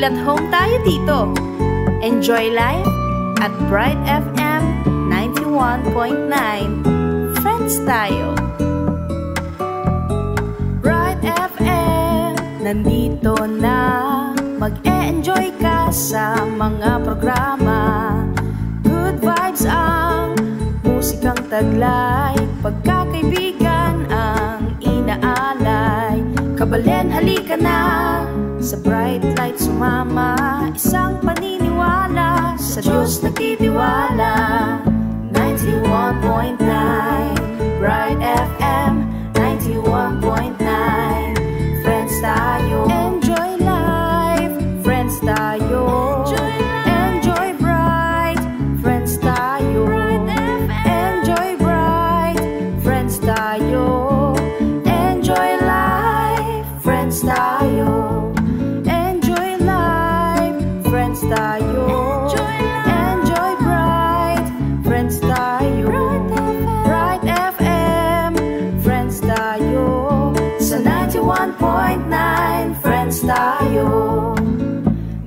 Feel at home tayo dito. Enjoy life at Bright FM 91.9. Friends tayo. Bright FM, nandito na. Mag-e-enjoy ka sa mga programa. Good vibes ang musikang taglay. Pagkakaibigan ang inaalay. Kabalen, halika na. Sa bright light sumama. Isang paniniwala. Sa Diyos nagtitiwala. 91.9 Bright FM 91.9. Friends tayo. Enjoy life. Friends tayo. Enjoy bright. Friends tayo. Enjoy bright. Friends tayo. Enjoy life. Friends tayo. Enjoy life. Friends tayo. Enjoy bright. Friends tayo. Bright FM. Friends tayo. Sa 91.9 Friends tayo.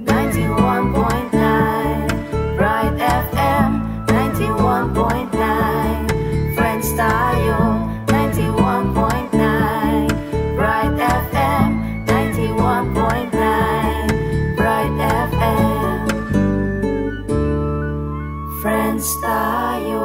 91.9 Bright FM 91.9 Friends tayo. 91.9 Bright FM 91.9 Bright FM Friends tayo.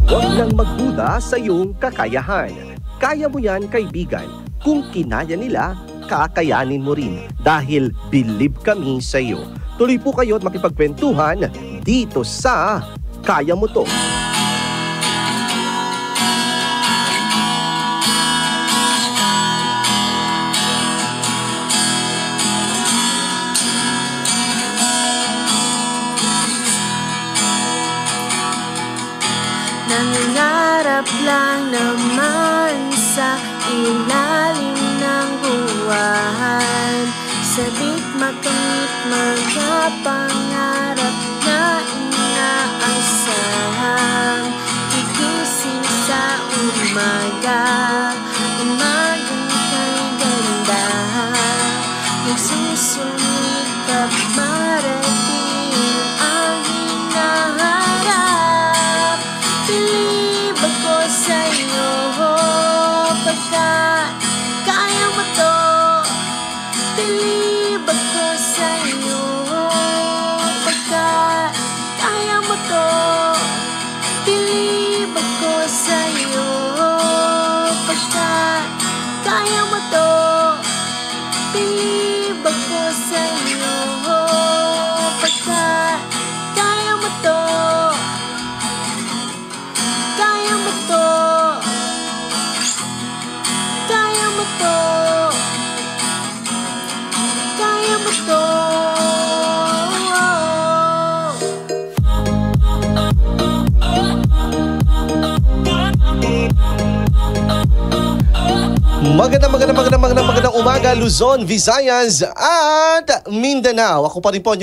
Huwag nang magduda sa iyong kakayahan. Kaya mo yan, kaibigan. Kung kinaya nila, kakayanin mo rin. Dahil believe kami sa iyo. Tuloy po kayo at makipagkwentuhan dito sa Kaya Mo To. Nangarap lang naman sa ilalim ng buwan. Sabik makamit mga pangarap na inaasahan. Gigising sa umaga, umagang kay ganda. Nagsusumikap marating ang hinaharap. Bilib ako sa'yo pagkat kaya mo to. Bilib ako sa'yo pagkat kaya mo to. Bilib ako sa'yo pagkat kaya mo to. Bilib ako sa'yo pagkat kaya mo to. Kaya mo to. Kaya mo to. Kaya mo to. Magandang umaga, Luzon, Visayas at Mindanao. Ako pa rin po,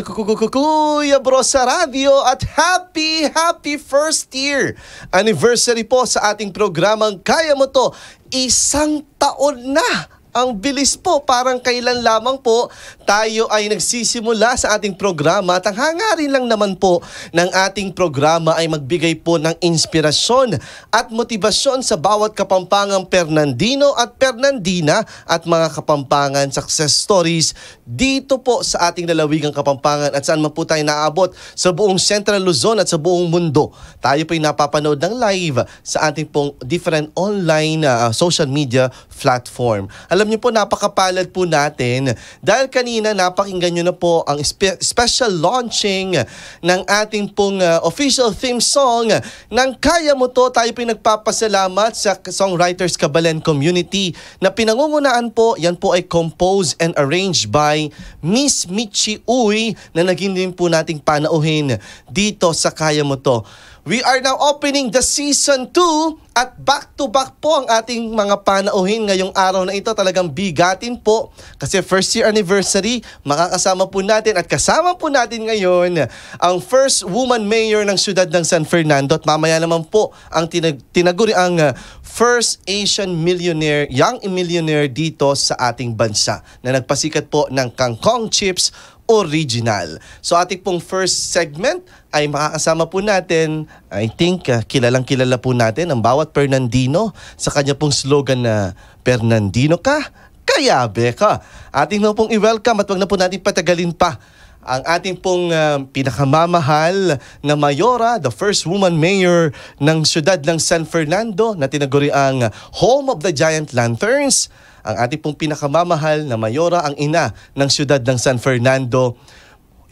Kuya Bro sa radio at happy first year anniversary po sa ating programang Kaya Mo To. 1 taon na! Ang bilis po, parang kailan lamang po tayo ay nagsisimula sa ating programa at ang hangarin lang naman po ng ating programa ay magbigay po ng inspirasyon at motibasyon sa bawat kapampangang Fernandino at Fernandina at mga kapampangan success stories dito po sa ating lalawigang Kapampangan at saan man po tayo naaabot sa buong Central Luzon at sa buong mundo. Tayo po ay napapanood ng live sa ating pong different online social media platform. Alam niyo po, napakapalad po natin dahil kanina napakinggan niyo na po ang special launching ng ating pong official theme song ng Kaya Mo To. Tayo po nagpapasalamat sa Songwriters Kabalen Community na pinangungunaan po, yan po ay composed and arranged by Miss Michi Uy na naging din po nating panauhin dito sa Kaya Mo To. We are now opening the season 2 at back-to-back po ang ating mga panauhin ngayong araw na ito. Talagang bigatin po kasi first year anniversary, makakasama po natin at kasama po natin ngayon ang first woman mayor ng siyudad ng San Fernando at mamaya naman po ang tinaguri ang first Asian millionaire, young millionaire dito sa ating bansa na nagpasikat po ng Kangkong Chips Original. So ating pong first segment ay makakasama po natin, I think kilalang-kilala po natin ang bawat Fernandino sa kanya pong slogan na Fernandino ka, kayabe ka. Ating na pong i-welcome at wag na po natin patagalin pa ang ating pong pinakamamahal na mayora, the first woman mayor ng siyudad ng San Fernando na tinaguri ang Home of the Giant Lanterns. Ang ating pong pinakamamahal na mayora, ang ina ng siyudad ng San Fernando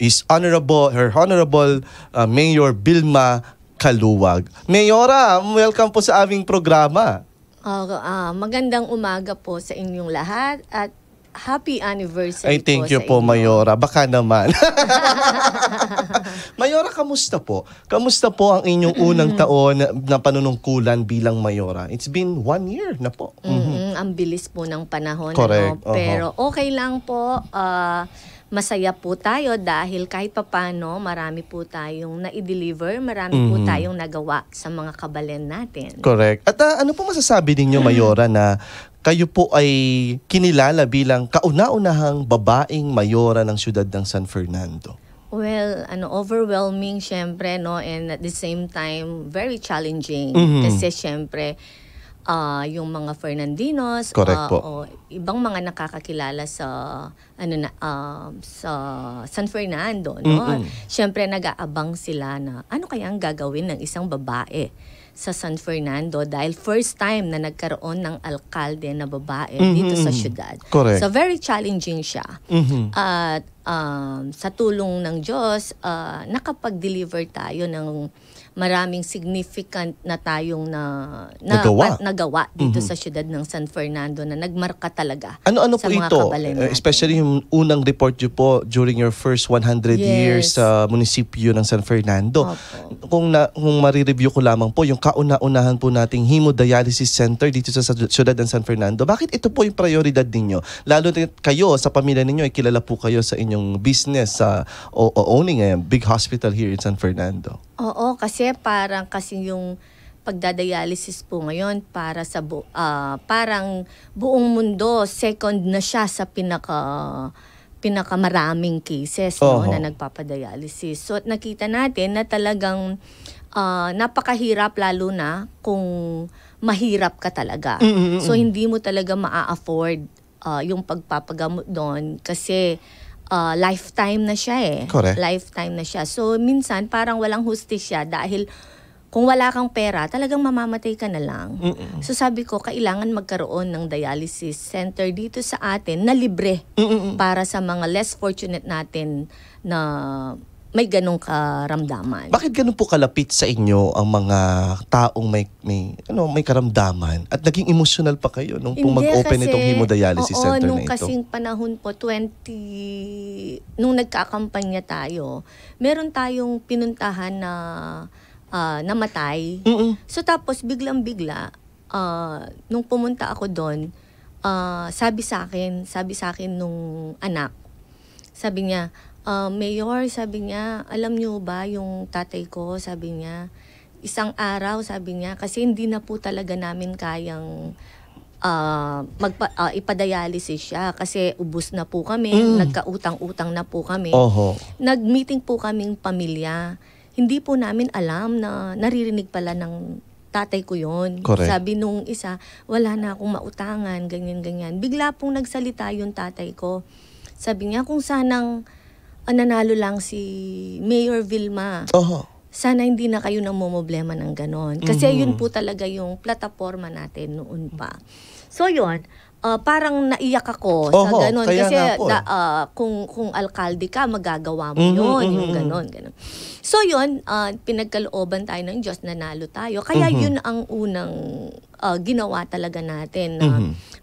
is Her Honorable Mayor Vilma Caluwag. Mayora, welcome po sa aming programa. Magandang umaga po sa inyong lahat at happy anniversary Ay, thank you po po, Mayora. Baka naman. Mayora, kamusta po? Kamusta po ang inyong unang taon na panunungkulan bilang Mayora? It's been 1 year na po. Ang bilis po ng panahon. Correct. Pero okay lang po. Masaya po tayo dahil kahit papano marami po tayong na-deliver, marami po tayong nagawa sa mga kabalen natin. Correct. At ano po masasabi ninyo, Mayora, na kayo po ay kinilala bilang kauna-unahang babaeng mayora ng siyudad ng San Fernando? Well, overwhelming syempre, no, and at the same time very challenging kasi syempre yung mga Fernandinos o ibang mga nakakakilala sa sa San Fernando, no. Syempre nag-aabang sila na ano kaya ang gagawin ng isang babae sa San Fernando dahil first time na nagkaroon ng alkalde na babae dito sa syudad. Correct. So very challenging siya. At sa tulong ng Diyos, nakapag-deliver tayo ng maraming significant na tayong nagawa dito sa siyudad ng San Fernando na nagmarka talaga. Ano sa po mga ito? kabalen natin. Especially yung unang report nyo po during your first 100 years sa munisipyo ng San Fernando. Kung marireview ko lamang po, yung kauna-unahan po nating hemodialysis center dito sa siyudad ng San Fernando. Bakit ito po yung prioridad ninyo? Lalo na kayo, sa pamilya ninyo, ay kilala po kayo sa inyong business owning a big hospital here in San Fernando. Oo, kasi parang yung pagdadialysis po ngayon para sa parang buong mundo, second na siya sa pinakamaraming cases na nagpapadialysis. So nakita natin na talagang napakahirap lalo na kung mahirap ka talaga. So hindi mo talaga maa-afford yung pagpapagamot doon kasi lifetime na siya Correct. Lifetime na siya. So, minsan parang walang hustisya dahil kung wala kang pera, talagang mamamatay ka na lang. So, sabi ko, kailangan magkaroon ng dialysis center dito sa atin na libre para sa mga less fortunate natin na may ganong karamdaman. Bakit ganun po kalapit sa inyo ang mga taong may karamdaman at naging emotional pa kayo nung mag-open itong hemodialysis center na ito? Nung kasing panahon po, nung nagkakampanya tayo, meron tayong pinuntahan na namatay. So tapos biglang-bigla, nung pumunta ako doon, sabi sa akin nung anak, sabi niya, Mayor, sabi niya, alam niyo ba yung tatay ko, sabi niya, isang araw, sabi niya, kasi hindi na po talaga namin kayang ipadialysis siya kasi ubos na po kami, nagkautang-utang na po kami. Nag-meeting po kaming pamilya. Hindi po namin alam na naririnig pala ng tatay ko yun. Correct. Sabi nung isa, wala na akong mautangan, ganyan-ganyan. Bigla pong nagsalita yung tatay ko. Sabi niya, kung sanang nanalo lang si Mayor Vilma. Sana hindi na kayo namumblema ng ganon. Kasi yun po talaga yung plataforma natin noon pa. So yun, parang naiyak ako sa ganun. Kaya Kasi kung alkalde ka, magagawa mo yun. Yung ganun. So yun, pinagkalooban tayo ng Diyos, nanalo tayo. Kaya yun ang unang ginawa talaga natin.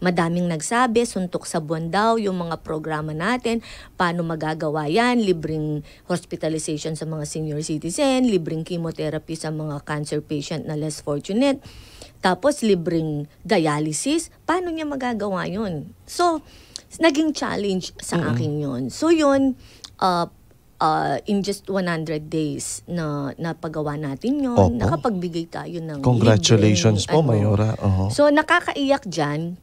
Madaming nagsabi, suntok sa buwan daw, yung mga programa natin, paano magagawa yan, libreng hospitalization sa mga senior citizen, libreng chemotherapy sa mga cancer patient na less fortunate, tapos libreng dialysis, paano niya magagawa yun? So, naging challenge sa akin yun. So yun, in just 100 days na napagawa natin yun, nakapagbigay tayo ng congratulations po, Mayora. So nakakaiyak dyan,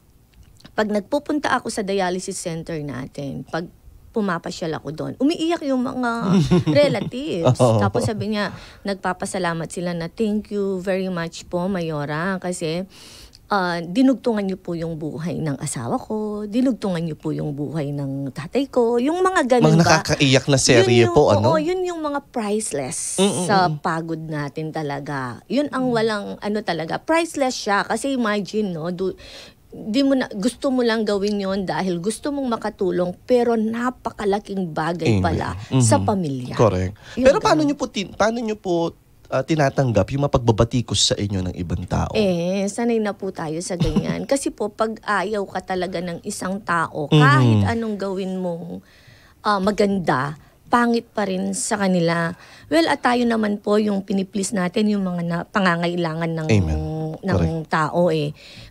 pag nagpupunta ako sa dialysis center natin, pag pumapasyal ako doon, umiiyak yung mga relatives. Tapos sabi niya, nagpapasalamat sila na thank you very much po, Mayora, kasi dinugtungan niyo po yung buhay ng asawa ko, dinugtungan niyo po yung buhay ng tatay ko, yung mga ganun mga nakakaiyak na serye po, ano? Oo, yun yung mga priceless sa pagod natin talaga. Yun ang walang, talaga, priceless siya. Kasi imagine, no, gusto mo lang gawin yon dahil gusto mong makatulong, pero napakalaking bagay pala sa pamilya. Correct. Pero paano nyo po tinatanggap yung mapagbabatikos sa inyo ng ibang tao? Sanay na po tayo sa ganyan. Kasi po, pag ayaw ka talaga ng isang tao, kahit anong gawin mong maganda, pangit pa rin sa kanila. Well, at tayo naman po yung piniplease natin yung mga pangangailangan ng tao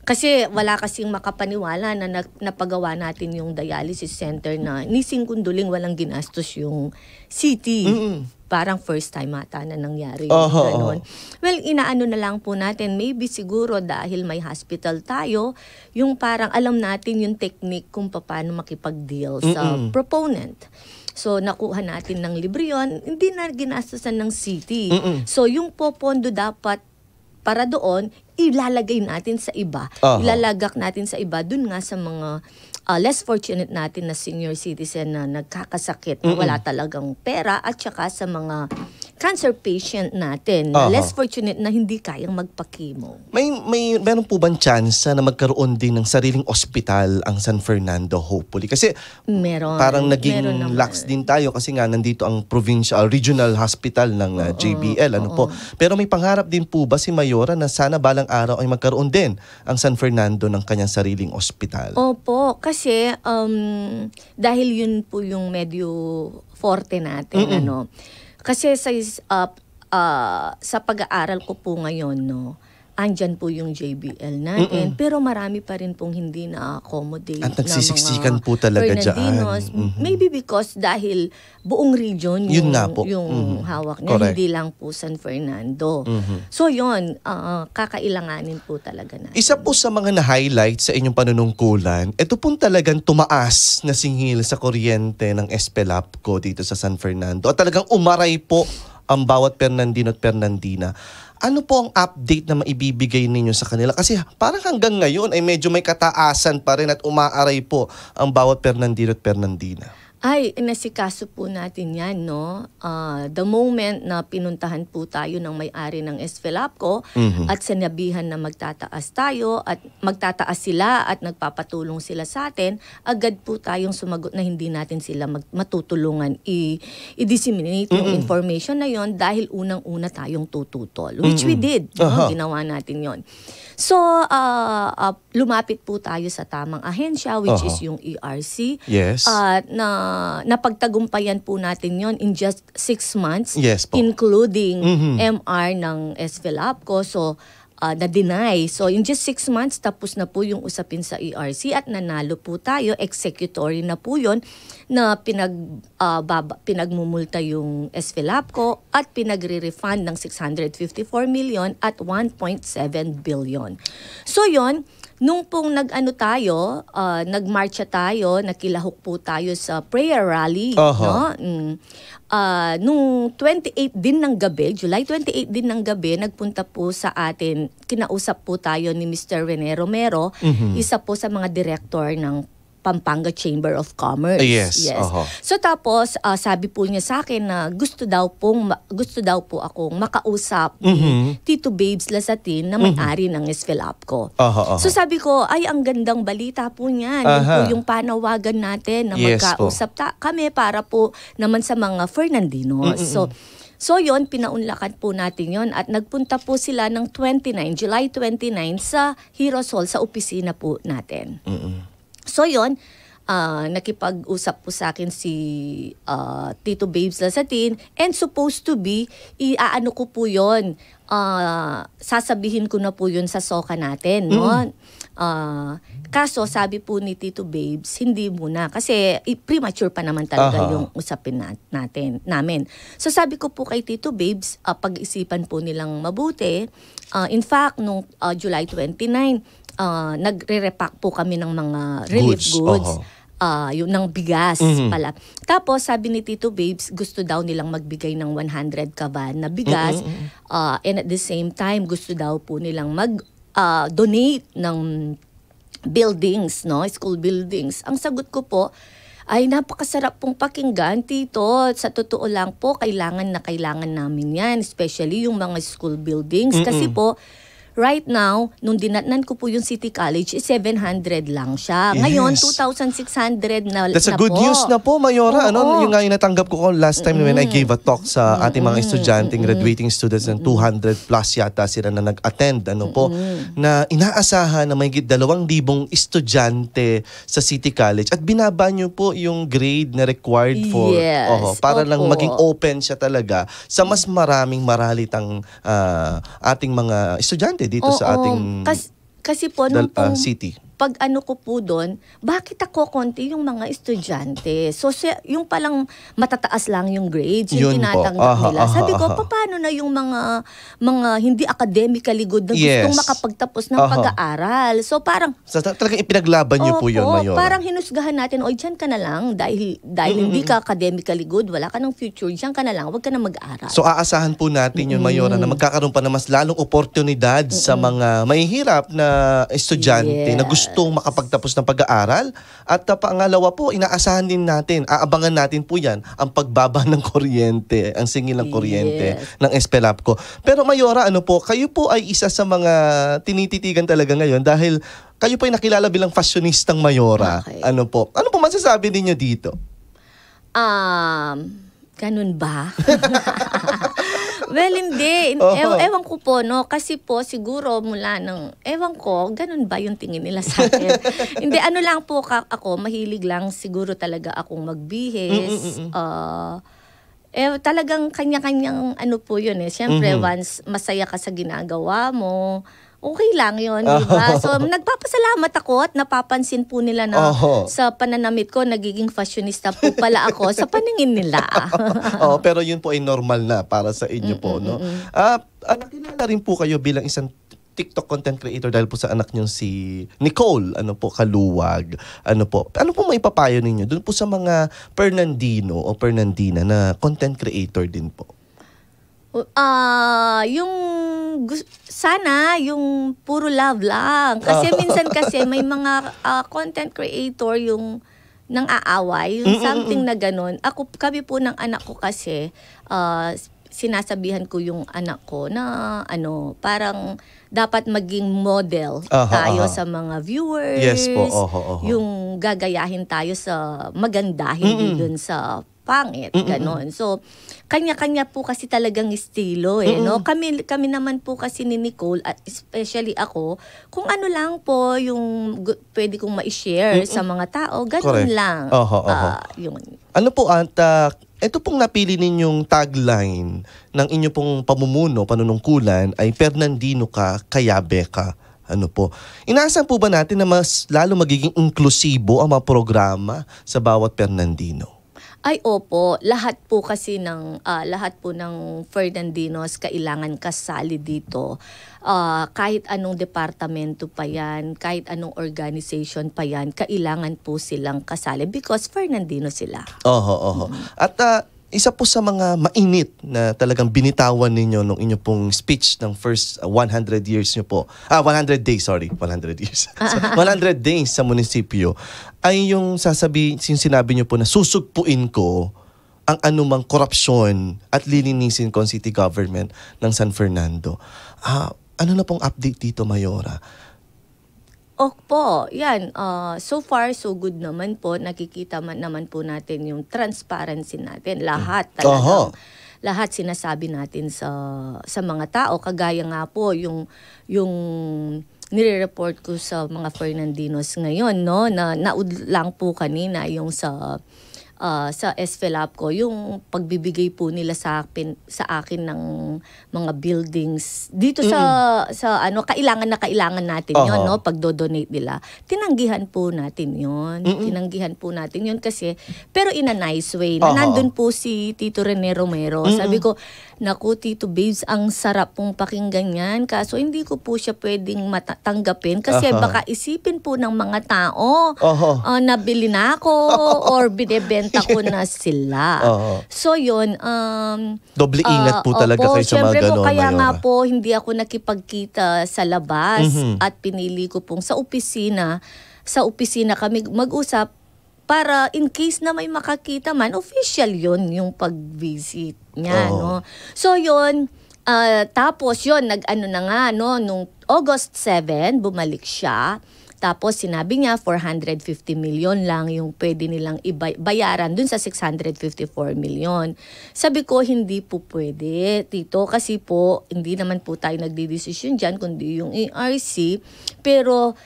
Kasi wala kasing makapaniwala na napagawa natin yung dialysis center na nising kunduling walang ginastos yung city. Parang first time ata na nangyari yung ganun. Well, inaano na lang po natin, maybe siguro dahil may hospital tayo, yung parang alam natin yung technique kung paano makipag-deal sa proponent. So, nakuha natin ng libre yun, hindi na ginastosan ng city. So, yung popondo dapat para doon, ilalagay natin sa iba. Ilalagak natin sa iba, dun nga sa mga less fortunate natin na senior citizen na nagkakasakit, na wala talagang pera, at saka sa mga cancer patient natin na less fortunate na hindi kayang magpa-chemo. Meron po bang chance na magkaroon din ng sariling ospital ang San Fernando, hopefully? Kasi parang naging lax din tayo kasi nga nandito ang regional hospital ng JBL. Pero may pangarap din po ba si Mayora na sana balang araw ay magkaroon din ang San Fernando ng kanyang sariling ospital? Opo, kasi dahil yun po yung medyo forte natin, kasi sa pag-aaral ko po ngayon, andyan po yung JBL natin, pero marami pa rin pong hindi na-accommodate at nagsisiksikan po talaga dyan. Maybe because dahil buong region yung hawak niya, hindi lang po San Fernando. So yun, kakailanganin po talaga na. Isa po sa mga na-highlight sa inyong panunungkulan, ito pong talagang tumaas na singil sa kuryente ng Espelapco dito sa San Fernando. At talagang umaray po ang bawat Fernandino at Fernandina. Ano po ang update na maibibigay ninyo sa kanila? Kasi parang hanggang ngayon ay medyo may kataasan pa rin at umaaray po ang bawat Fernandino at Fernandina. Ay, nasikaso po natin yan, no? The moment na pinuntahan po tayo ng may-ari ng Espelapco at sinabihan na magtataas tayo at magtataas sila at nagpapatulong sila sa atin, agad po tayong sumagot na hindi natin sila matutulungan i-disseminate yung information na yon dahil unang-una tayong tututol. Which we did. Ginawa natin yon. So, lumapit po tayo sa tamang ahensya, which is yung ERC. Yes. Napagtagumpayan po natin yon in just 6 months, Mm-hmm. including MR ng Espelapco. So, na-deny. So, in just 6 months, tapos na po yung usapin sa ERC at nanalo po tayo. Executory na po yun na pinagmumulta yung Espelapco at pinagre-refund ng 654 million at 1.7 billion. So, yun, nung pong nagmarcha tayo, nakilahok po tayo sa prayer rally, nung 28 din ng gabi, July 28 din ng gabi, nagpunta po sa atin, kinausap po tayo ni Mr. Rene Romero, isa po sa mga director ng Pampanga Chamber of Commerce. Yes. So tapos sabi po niya sa akin na gusto daw po akong makausap ni Tito Babes Lasatin na may-ari ng Esfelapco. So sabi ko, ay ang gandang balita po niyan. Yun po yung panawagan natin na magkausap kami para po naman sa mga Fernandinos. So yon, pinaunlakan po natin yon at nagpunta po sila ng July 29 sa Heroes Hall sa opisina po natin. So yon, nakipag-usap po sa akin si Tito Babes Lasatin and supposed to be, iaano ko po yon, sasabihin ko na po yun sa soka natin, no? Kaso sabi po ni Tito Babes, hindi muna kasi premature pa naman talaga yung usapin namin. So sabi ko po kay Tito Babes, pag-isipan po nilang mabuti. In fact, nung July 29, nagre-repack po kami ng mga relief goods. Yung ng bigas pala. Tapos sabi ni Tito Babes, gusto daw nilang magbigay ng 100 kaban na bigas. And at the same time, gusto daw po nilang donate ng buildings, no? School buildings. Ang sagot ko po, ay napakasarap pong pakinggan, Tito. Sa totoo lang po, kailangan namin yan. Especially yung mga school buildings. Kasi po, right now, nung dinatnan ko po yung City College, 700 lang siya. Ngayon, 2,600 na po. That's a good news na po, Mayora. Ano? Yung nga yung natanggap ko last time when I gave a talk sa ating mga estudyante, graduating students, and 200 plus yata sila na nag-attend. Ano po? Na inaasahan na may 2,000 estudyante sa City College. At binaba nyo po yung grade na required for, para lang maging open siya talaga sa mas maraming maralitang ating mga estudyante dito sa ating kasi po nung city. Pag ano ko po doon, bakit ako konti yung mga estudyante? So yung palang matataas lang yung grades, yung tinatanggap nila. Sabi ko, paano na yung mga hindi academically good na gustong makapagtapos ng pag-aaral? So parang talagang ipinaglaban niyo po yun, Mayora. Parang hinusgahan natin, dyan ka na lang dahil hindi ka academically good, wala ka ng future, dyan ka na lang, wag ka na mag-aaral. So aasahan po natin yun, Mayora, na magkakaroon pa na mas lalong oportunidad sa mga mahihirap na estudyante na gustong makapagtapos ng pag-aaral. At pangalawa po, inaasahan din natin, aabangan natin po yan, ang pagbaba ng kuryente, ang singil ng kuryente ng Esfelapco. Pero Mayora, ano po, kayo po ay isa sa mga tinititigan talaga ngayon dahil kayo po ay nakilala bilang fashionistang Mayora. Ano po masasabi ninyo dito? Ganun ba? Well, hindi. Ewan ko po, no? Kasi po, siguro mula ewan ko, ganun ba yung tingin nila sa akin? Hindi, ano lang po ako, mahilig lang siguro talaga akong magbihis. Talagang kanya-kanyang ano po yun eh. Siyempre, once masaya ka sa ginagawa mo, okay lang yun, di ba? So, nagpapasalamat ako at napapansin po nila na sa pananamit ko, nagiging fashionista po pala ako sa paningin nila. Pero yun po ay normal na para sa inyo po, no? Nakilala rin po kayo bilang isang TikTok content creator dahil po sa anak niyo si Nicole, Kaluwag. Ano po maipapayo ninyo doon po sa mga Fernandino o Fernandina na content creator din po? Sana yung puro love lang. Kasi minsan kasi may mga content creator yung nang aaway, yung something na ganun. Kami po ng anak ko kasi, sinasabihan ko yung anak ko na parang dapat maging model tayo sa mga viewers. Yes po. Yung gagayahin tayo sa maganda, hindi dun sa pangit, ganon. So, kanya-kanya po kasi talagang estilo no? Kami naman po kasi ni Nicole, at especially ako, kung ano lang po yung pwede kong ma-share sa mga tao, ganon lang. Yun. Ano po, ito pong napili ninyong tagline ng inyo pong pamumuno, panunungkulan ay Fernandino ka, kayabe ka. Ano po? Inaasahan po ba natin na mas lalo magiging inklusibo ang mga programa sa bawat Fernandino? Ay opo, lahat po ng Fernandinos kailangan kasali dito. Kahit anong departamento pa yan, kahit anong organization pa yan, kailangan po silang kasali because Fernandino sila. At isa po sa mga mainit na talagang binitawan ninyo nung inyo pong speech ng first 100 years nyo po. 100 days, sorry. 100 years. 100 days sa munisipyo ay yung sinabi nyo po na susugpuin ko ang anumang korupsyon at lilinisin ko ang city government ng San Fernando. Ano na pong update dito, Mayora? Opo, yan. So far, so good naman po. Nakikita naman po natin yung transparency natin. Lahat talagang, lahat sinasabi natin sa mga tao. Kagaya nga po yung nire-report ko sa mga Fernandinos ngayon, no? Naud lang po kanina yung sa SFELAP ko, yung pagbibigay po nila sa akin ng mga buildings dito sa kailangan natin yon, no, pagdo-donate nila. Tinanggihan po natin yon. Tinanggihan po natin yon kasi pero in a nice way. Nandun po si Tito Rene Romero. Sabi ko, naku Tito Babes, ang sarap pong pakinggan yan. Kaso hindi ko po siya pwedeng tanggapin kasi baka isipin po ng mga tao nabili na ako or binebenta ko na sila. So yun, doble ingat po talaga kayo sa mga ganon. Kaya nga po hindi ako nakipagkita sa labas at pinili ko pong sa opisina kami mag-usap para in case na may makakita man, official yun yung pag-visit niya. No? So yun, tapos yun, nag-ano na nga, no, nung August 7, bumalik siya. Tapos sinabi niya 450 million lang yung pwede nilang bayaran dun sa 654 million. Sabi ko, hindi po pwede, Tito, kasi po hindi naman po tayo nagdidesisyon dyan kundi yung ARC. Pero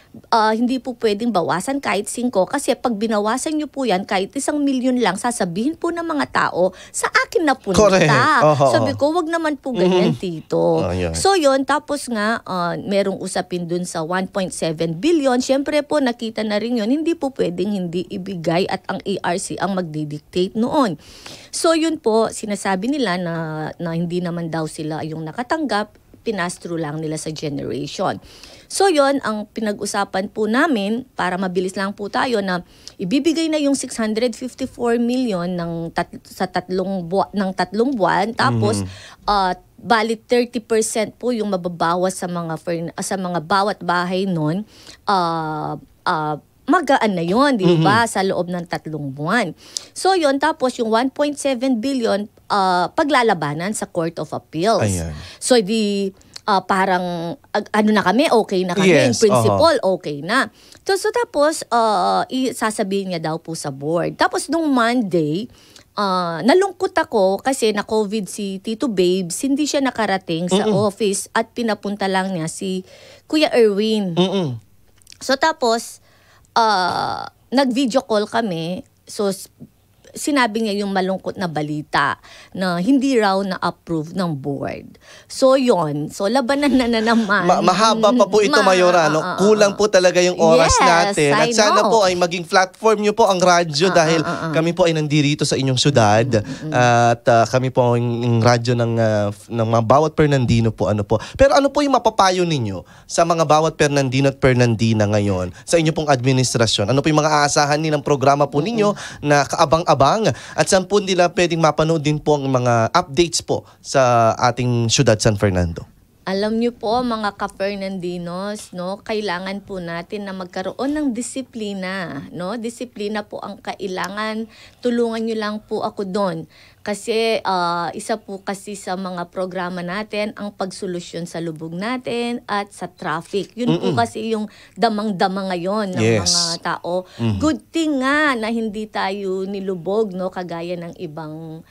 hindi po pwedeng bawasan kahit 5 kasi pag binawasan niyo po yan kahit 1 million lang, sasabihin po ng mga tao sa akin na punta. Sabi ko, wag naman po ganyan, Tito. So yun, tapos nga merong usapin dun sa 1.7 billion. Siyempre po, nakita na rin yun, hindi po pwedeng hindi ibigay at ang ARC ang magdidictate noon. So yun po, sinasabi nila na hindi naman daw sila yung nakatanggap, pinastro lang nila sa generation. So yun, ang pinag-usapan po namin, para mabilis lang po tayo, na ibibigay na yung 654 million sa tatlong buwan, tapos balit 30% po yung mababawas sa mga bawat bahay nun, magaan na yun, di ba? Sa loob ng 3 buwan. So yun, tapos yung 1.7 billion paglalabanan sa Court of Appeals. Ayan. So parang ano na kami, okay na kami. Yes, in principle, okay na. So tapos, sasabihin niya daw po sa board. Tapos nung Monday, nalungkot ako kasi na-COVID si Tito Babes, hindi siya nakarating sa office at pinapunta lang niya si Kuya Erwin. So tapos, nag-video call kami. So sinabi niya yung malungkot na balita na hindi raw na-approve ng board. So yon, so labanan na naman. Mahaba pa po ito, Mayora. No? Kulang po talaga yung oras natin. At sana po ay maging platform nyo po ang radyo dahil kami po ay nandito sa inyong syudad. At kami po ang radyo ng mga bawat Fernandino po. Pero ano po yung mapapayo ninyo sa mga bawat Fernandino at Fernandina ngayon sa inyong pong administrasyon? Ano po yung mga aasahan nilang programa po ninyo na kaabang-abang at saan po nila pwedeng mapanood din po ang mga updates po sa ating syudad San Fernando? Alam niyo po mga ka-Fernandinos, no, kailangan po natin na magkaroon ng disiplina, no? Disiplina po ang kailangan. Tulungan niyo lang po ako doon. Kasi isa po kasi sa mga programa natin ang pagsolusyon sa lubog natin at sa traffic. Yun po kasi yung damang-dama ngayon ng mga tao. Good thing nga na hindi tayo nilubog, no, kagaya ng ibang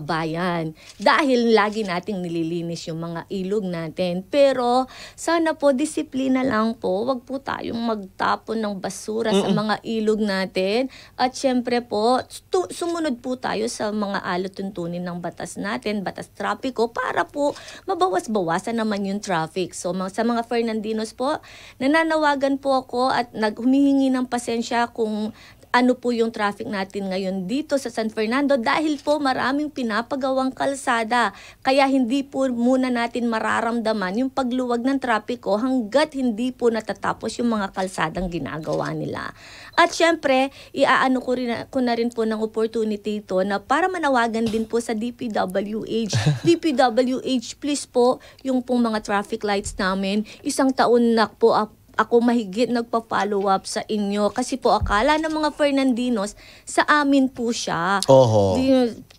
bayan. Dahil lagi nating nililinis yung mga ilog natin. Pero sana po disiplina lang po. Wag po tayong magtapon ng basura sa mga ilog natin. At syempre po, sumunod po tayo sa mga tuntunin ng batas natin, batas trapiko, para po mabawas-bawasan naman yung traffic. So sa mga Fernandinos po, nananawagan po ako at humihingi ng pasensya kung ano po yung traffic natin ngayon dito sa San Fernando dahil po maraming pinapagawang kalsada. Kaya hindi po muna natin mararamdaman yung pagluwag ng trapiko hanggat hindi po natatapos yung mga kalsadang ginagawa nila. At syempre, iaano ko na rin po ng opportunity ito na para manawagan din po sa DPWH. DPWH, please po, yung pong mga traffic lights namin, 1 taon na po ako mahigit nagpa-follow up sa inyo kasi po akala ng mga Fernandinos sa amin po siya. Oho.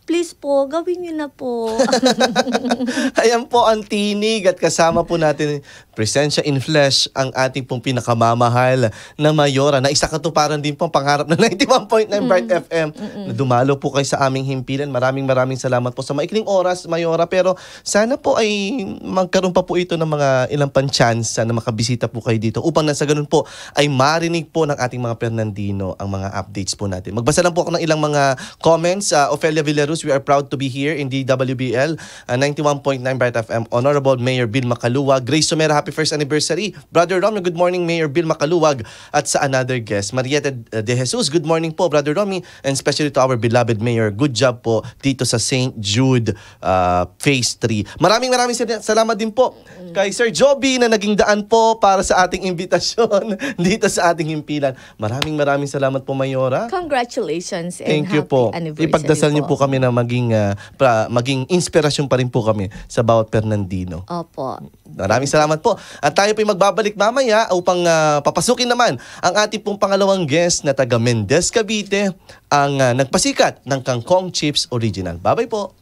Please po, gawin niyo na po. Ayan po ang tinig at kasama po natin presensya in flesh ang ating pong pinakamamahal na Mayora na isa katuparan din po ang pangarap ng 91.9 Bright FM na dumalo po kayo sa aming himpilan. Maraming salamat po sa maikling oras, Mayora. Pero sana po ay magkaroon pa po ito ng mga ilang pan-chance na makabisita po kayo dito upang nasa ganun po ay marinig po ng ating mga Fernandino ang mga updates po natin. Magbasa lang po ako ng ilang mga comments. Ofelia Villaruz, we are proud to be here in DWBL 91.9 Bright FM. Honorable Mayor Bill Macaluwag. Grace Somera, happy first anniversary. Brother Romy, good morning, Mayor Bill Macaluwag. At sa another guest, Marieta De Jesus, good morning po, Brother Romy. And especially to our beloved Mayor, good job po dito sa St. Jude Phase 3. Maraming salamat din po kay Sir Joby na naging daan po para sa ating imbitasyon dito sa ating himpilan. Maraming salamat po, Mayora. Congratulations and thank you po. Anniversary Ipagdasal niyo po kami na maging inspirasyon pa rin po kami sa bawat Fernandino. Opo. Maraming salamat po. At tayo po'y magbabalik mamaya upang papasukin naman ang ating pong pangalawang guest na taga Mendez, Cavite, ang nagpasikat ng Kangkong Chips Original. Bye-bye po.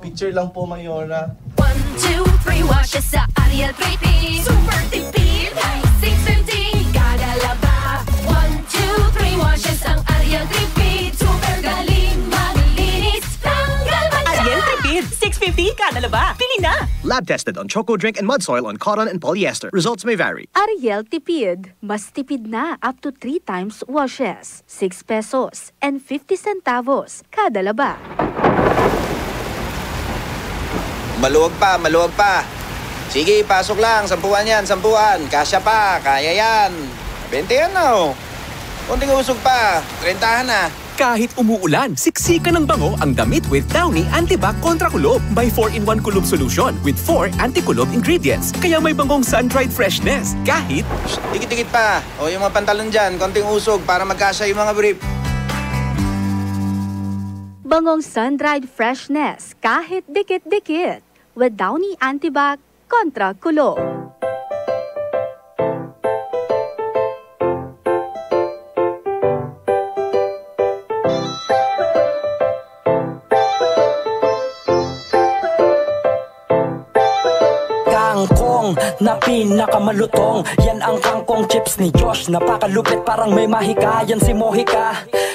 Picture lang po, Mayora. 1, 2, 3, washes sa Ariel 3P. Super tipid, 650, kada laba. 1, 2, 3, washes ang Ariel 3P. Super galing, maglinis, tanggal mancha. Ariel Tipid, 650 kada laba. Pili na! Lab tested on Choco Drink and Mud Soil on cotton and polyester. Results may vary. Ariel Tipid. Mas tipid na up to 3 times washes. 6 pesos and 50 centavos kada laba. Maluwag pa. Sige, pasok lang. 10 yan, 10. Kasya pa, kaya yan. 20 yan na. Kunting usog pa. 30 na. Kahit umuulan, siksikan ng bango ang damit with Downy Antibac Kontra Kulob by 4-in-1 Kulob Solution with 4 anti-kulob ingredients. Kaya may bangong sun-dried freshness. Kahit... Dikit-dikit pa. O yung mga pantalon dyan, konting usog para magkasya yung mga brief. Bangong sun-dried freshness kahit dikit-dikit. With Downy Antibac Kontra Kulob. Kangkong na pinakamalutong, yan ang kangkong chips ni Josh. Napakalupit, parang may mahikayan si Mohica.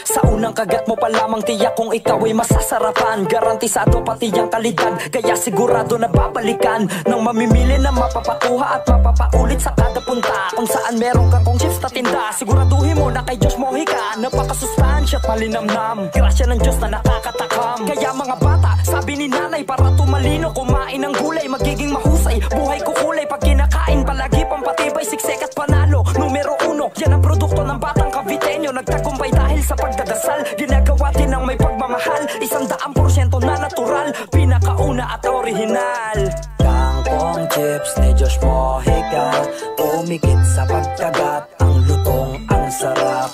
Sa unang kagat mo pa lamang tiyak kung ikaw ay masasarapan. Garantisado pati ang kalidad, kaya sigurado na babalikan ng mamimili na mapapakuha at mapapaulit sa kada punta. Kung saan meron kangkong chips na tinda, siguraduhin mo na kay Josh Mohica. Napakasustansya at malinamnam, grasya ng Diyos na nakakatakam. Kaya mga bata, sabi ni nanay, para tumalino kumain ng gulay, magiging mahusay, buhay ko kulay. Pag kinakain palagi pampatibay, siksek at panalo. Numero 1, yan ang produkto ng batang Caviteño. Nagtagumpay dahil sa pagdadasal, ginagawa din ng may pagmamahal. 100% na natural, pinakauna at original. Kangkong chips ni Josh Mohica, umikit sa pagkagat, ang lutong ang sarap.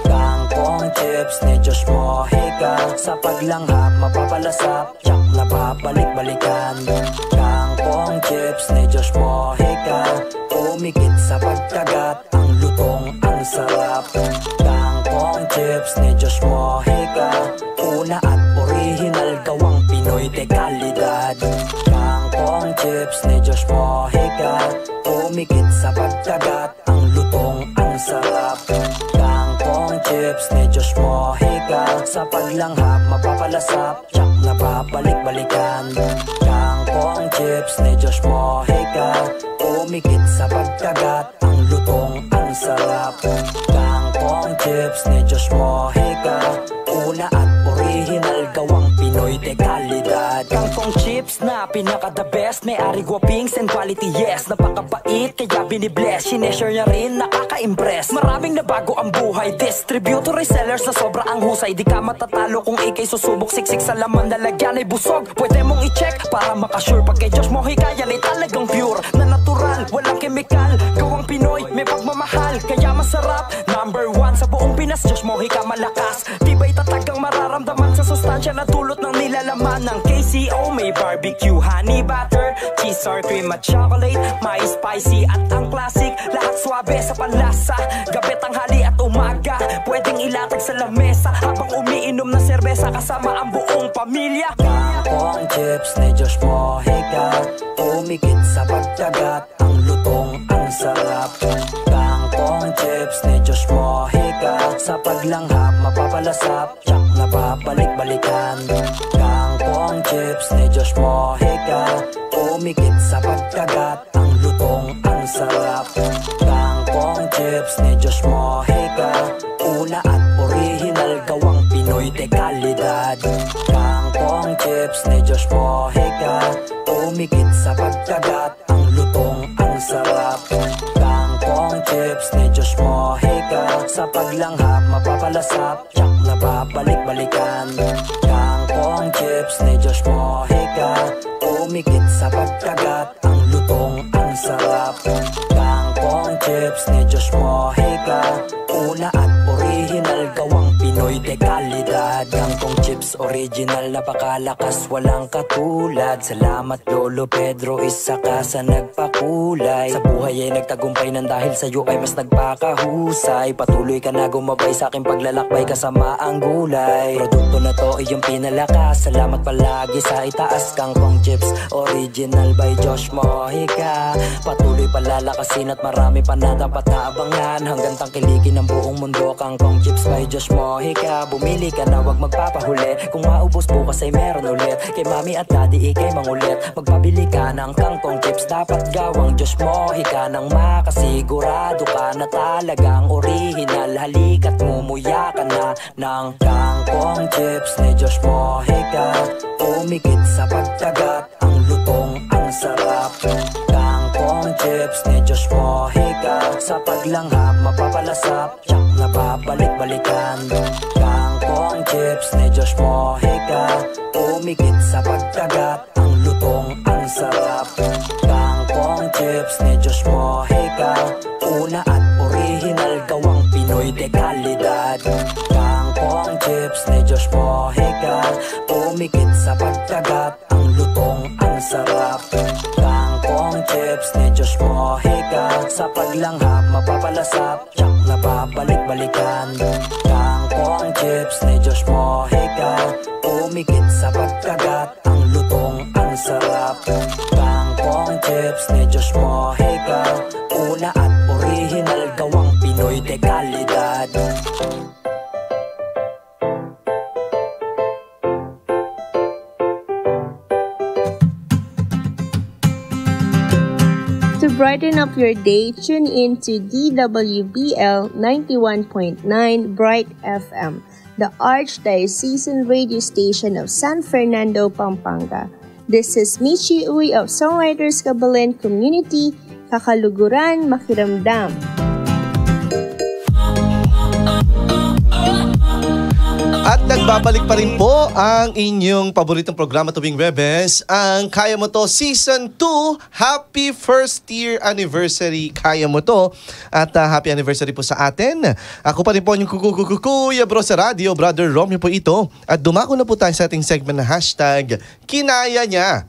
Kangkong chips ni Josh Mohica, sa paglanghap mapapalasap, tsak na babalik-balikan. Kangkong chips ni Josh Mohica, umikit sa pagkagat, ang lutong ang sarap. Kangkong chips ni Josh Mohica, una at original, gawang Pinoy de kalidad. Kangkong chips ni Josh Mohica, umikit sa pagkagat, ang lutong ang sarap. Kangkong chips ni Josh Mohica, sa paglanghap mapapalasap, tsak na babalik-balikan. Kangkong chips ni Josh Mohica, umikit sa pagkagat, ang lutong ang sarap. Kangkong chips ni Josh Mohica, una at original, gawang Pinoy de kalidad. Kangkong chips chips na pinaka the best. May ari guwapings and quality, yes. Napakabait kaya binibless. Sineshare niya rin, nakaka-impress. Maraming nabago ang buhay. Distributor, resellers na sobra ang husay. Di ka matatalo kung ikay susubok. Siksik sa laman na lagyan ay busog. Pwede mong i-check para makasure. Pag kay Josh Mojica yan ay talagang pure na natural, walang chemical. Gawang Pinoy, may pagmamahal, kaya masarap. Number 1 sa buong Pinas, Josh Mojica malakas. Tibay tatagang mararamdaman sa sustansya na dulot ng nilalaman ng KCO. May barbecue, honey butter, cheese, sour cream at chocolate. May spicy at ang classic, lahat swabe sa panlasa. Gabi, tanghali at umaga, pwedeng ilatag sa lamesa habang umiinom ng serbesa kasama ang buong pamilya. Kangkong chips ni Josh Mojica, umikit sa pagdagat, ang lutong ang sarap. Kangkong chips ni Josh Mojica, sa paglanghap mapapalasap, tsak na babalik-balikan. Kangkong chips ni Josh Mojica, umikit sa pagdagat, ang lutong ang sarap. Kangkong chips ni Josh Mojica, una at original, gawang Pinoy de kalidad. Kangkong chips ni Josh Mojica, umikit sa pagdagat, ang lutong ang sarap. Kangkong chips ni Josh Mojica, sa paglanghap mapapalasap, tsak na babalik-balikan. Kangkong chips ni Josh Mojica, umikit sa pagdagat, ang lutong ang sarap. Kangkong chips ni Josh Mojica, una at original, gawang Pinoy de kalidad. Kangkong chips original, napakalakas, walang katulad. Salamat Lolo Pedro, isa ka sa nagpakulay. Sa buhay ay nagtagumpay nang dahil sa'yo ay mas nagpakahusay. Patuloy ka na gumabay sa aking paglalakbay kasama ang gulay. Produkto na to iyong pinalakas, salamat palagi sa itaas. Kangkong chips original by Josh Mojica, patuloy palalakasin at marami pa na dapat naabangan hanggang tangkilikin ng buong mundo. Kangkong chips by Josh Mojica, bumili ka na wag magpapahuli. Kung maubos bukas ay meron ulit. Kay mami at daddy ikay mangulit. Magpabili ka ng kangkong chips, dapat gawang Josh Mojica, nang makasigurado ka na talagang original. Halika't mumuya ka na ng kangkong chips ni Josh Mojica, umikit sa pagdagat, ang lutong ang sarap. Kangkong chips ni Josh Mojica, sa paglanghap mapapalasap, tsak na babalik-balikan. Kangkong chips ni Josh Mojica, umikit sa pagdagat, ang lutong ang sarap. Kangkong chips ni Josh Mojica, una at original, gawang Pinoy de kalidad. Kangkong chips ni Josh Mojica, umikit sa pagdagat, ang lutong ang sarap. Kangkong chips ni Josh Mojica, sa paglanghap mapapalasap, tsak na babalik-balikan. Kangkong chips ni Josh Mojica, umikit sa pagdagat, ang lutong ang sarap. Kangkong chips ni Josh Mojica, una at original, gawang Pinoy de kalidad. To brighten up your day, tune in to DWBL 91.9 Bright FM, the Archdiocesan radio station of San Fernando, Pampanga. This is Michi Uy of Songwriters Kabalen Community, Kakaluguran, Makiramdam. At nagbabalik pa rin po ang inyong paboritong programa tuwing Webes, ang Kaya Mo To Season 2. Happy first year anniversary, Kaya Mo To. At happy anniversary po sa atin. Ako pa rin po yung Kuya Bro sa radio, Brother Romeo po ito. At dumako na po tayo sa ating segment na hashtag Kinaya Niya.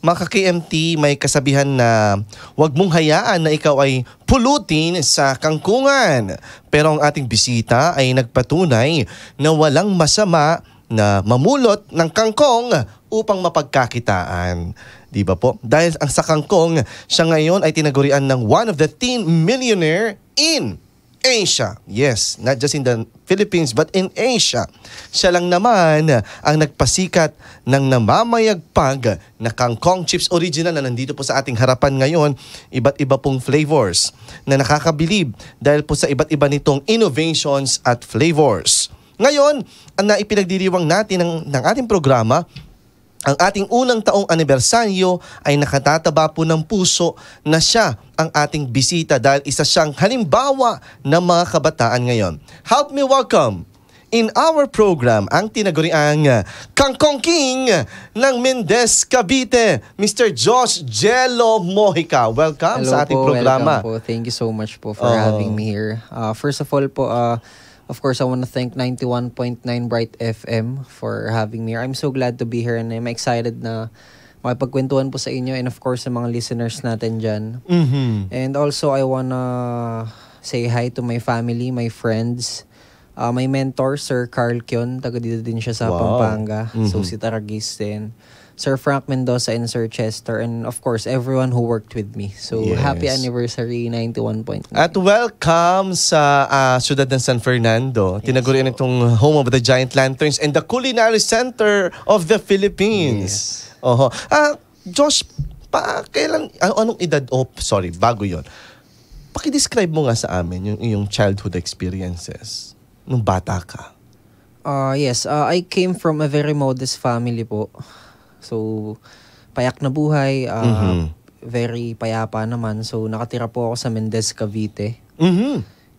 Mga ka-KMT, may kasabihan na huwag mong hayaan na ikaw ay pulutin sa kangkungan. Pero ang ating bisita ay nagpatunay na walang masama na mamulot ng kangkong upang mapagkakitaan. Di ba po? Dahil ang sa kangkong, siya ngayon ay tinagurian ng one of the teen millionaire in Asia. Yes, not just in the Philippines but in Asia. Siya lang naman ang nagpasikat ng namamayagpag na kangkong chips original na nandito po sa ating harapan ngayon. Iba't iba pong flavors na nakakabilib dahil po sa iba't iba nitong innovations at flavors. Ngayon, ang naipinagdiriwang natin ng ating programa ang ating unang taong anibersaryo ay nakatataba po ng puso na siya ang ating bisita dahil isa siyang halimbawa ng mga kabataan ngayon. Help me welcome in our program ang tinaguriang Kangkong King ng Mendez, Cavite, Mr. Josh Jello Mojica. Welcome sa ating programa. Welcome po. Thank you so much po for having me here. First of all po, of course, I want to thank 91.9 Bright FM for having me here. I'm so glad to be here and I'm excited na makipagkwentuhan po sa inyo and of course sa mga listeners natin dyan. And also, I wanna say hi to my family, my friends, my mentor, Sir Carl Kion. Taga dito din siya sa Pampanga. So, si Taragis din. Sir Frank Mendoza and Sir Chester, and of course, everyone who worked with me. So, happy anniversary 91.9. At welcome sa siyudad ng San Fernando. Tinagurian itong home of the Giant Lanterns and the Culinary Center of the Philippines. Josh, anong edad? Bago yon. Paki-describe mo nga sa amin yung iyong childhood experiences nung bata ka. I came from a very modest family po. So, payak na buhay, very payapa naman. So, nakatira po ako sa Mendez, Cavite.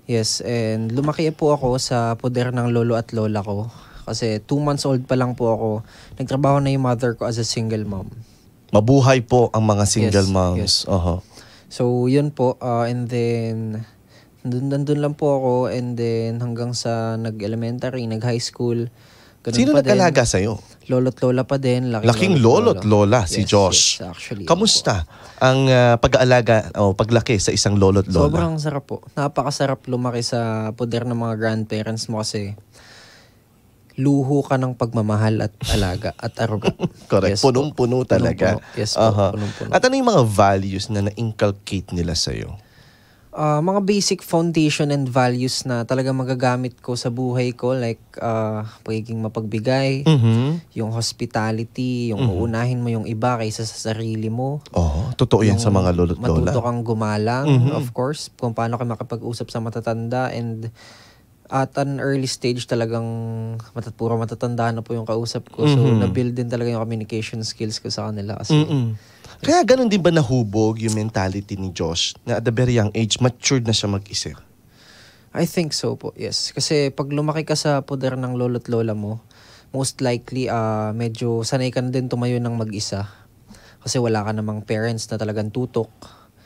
Yes, and lumaki po ako sa poder ng lolo at lola ko. Kasi 2 months old pa lang po ako. Nagtrabaho na yung mother ko as a single mom. Mabuhay po ang mga single moms. Yes. So, yun po. And then, nandun lang po ako. And then, hanggang sa nag-elementary, nag-high school. Sino nag-alaga sa'yo? Lolo't lola pa din. Laking lolo't lola si Josh. Yes, actually. Kamusta ang pag-aalaga o paglaki sa isang lolo't lola? Sobrang sarap po. Napakasarap lumaki sa poder ng mga grandparents mo kasi luho ka ng pagmamahal at alaga at aruga. Correct. Punong-puno talaga. Yes po, punong-puno. At ano yung mga values na na-inculcate nila sa'yo? Mga basic foundation and values na talaga magagamit ko sa buhay ko, like pagiging mapagbigay, yung hospitality, yung uunahin mo yung iba kaysa sa sarili mo. Totoo yan sa mga lolo't lola. Matuto kang gumalang, of course, kung paano ka makipag-usap sa matatanda, and at an early stage talagang puro matatanda na po yung kausap ko. So, na-build din talaga yung communication skills ko sa kanila. Kasi, kaya ganun din ba nahubog yung mentality ni Josh na at the very young age, matured na siya mag-isip? I think so po, yes. Kasi pag lumaki ka sa poder ng lolo't lola mo, most likely medyo sanay ka na din tumayo ng mag-isa. Kasi wala ka namang parents na talagang tutok.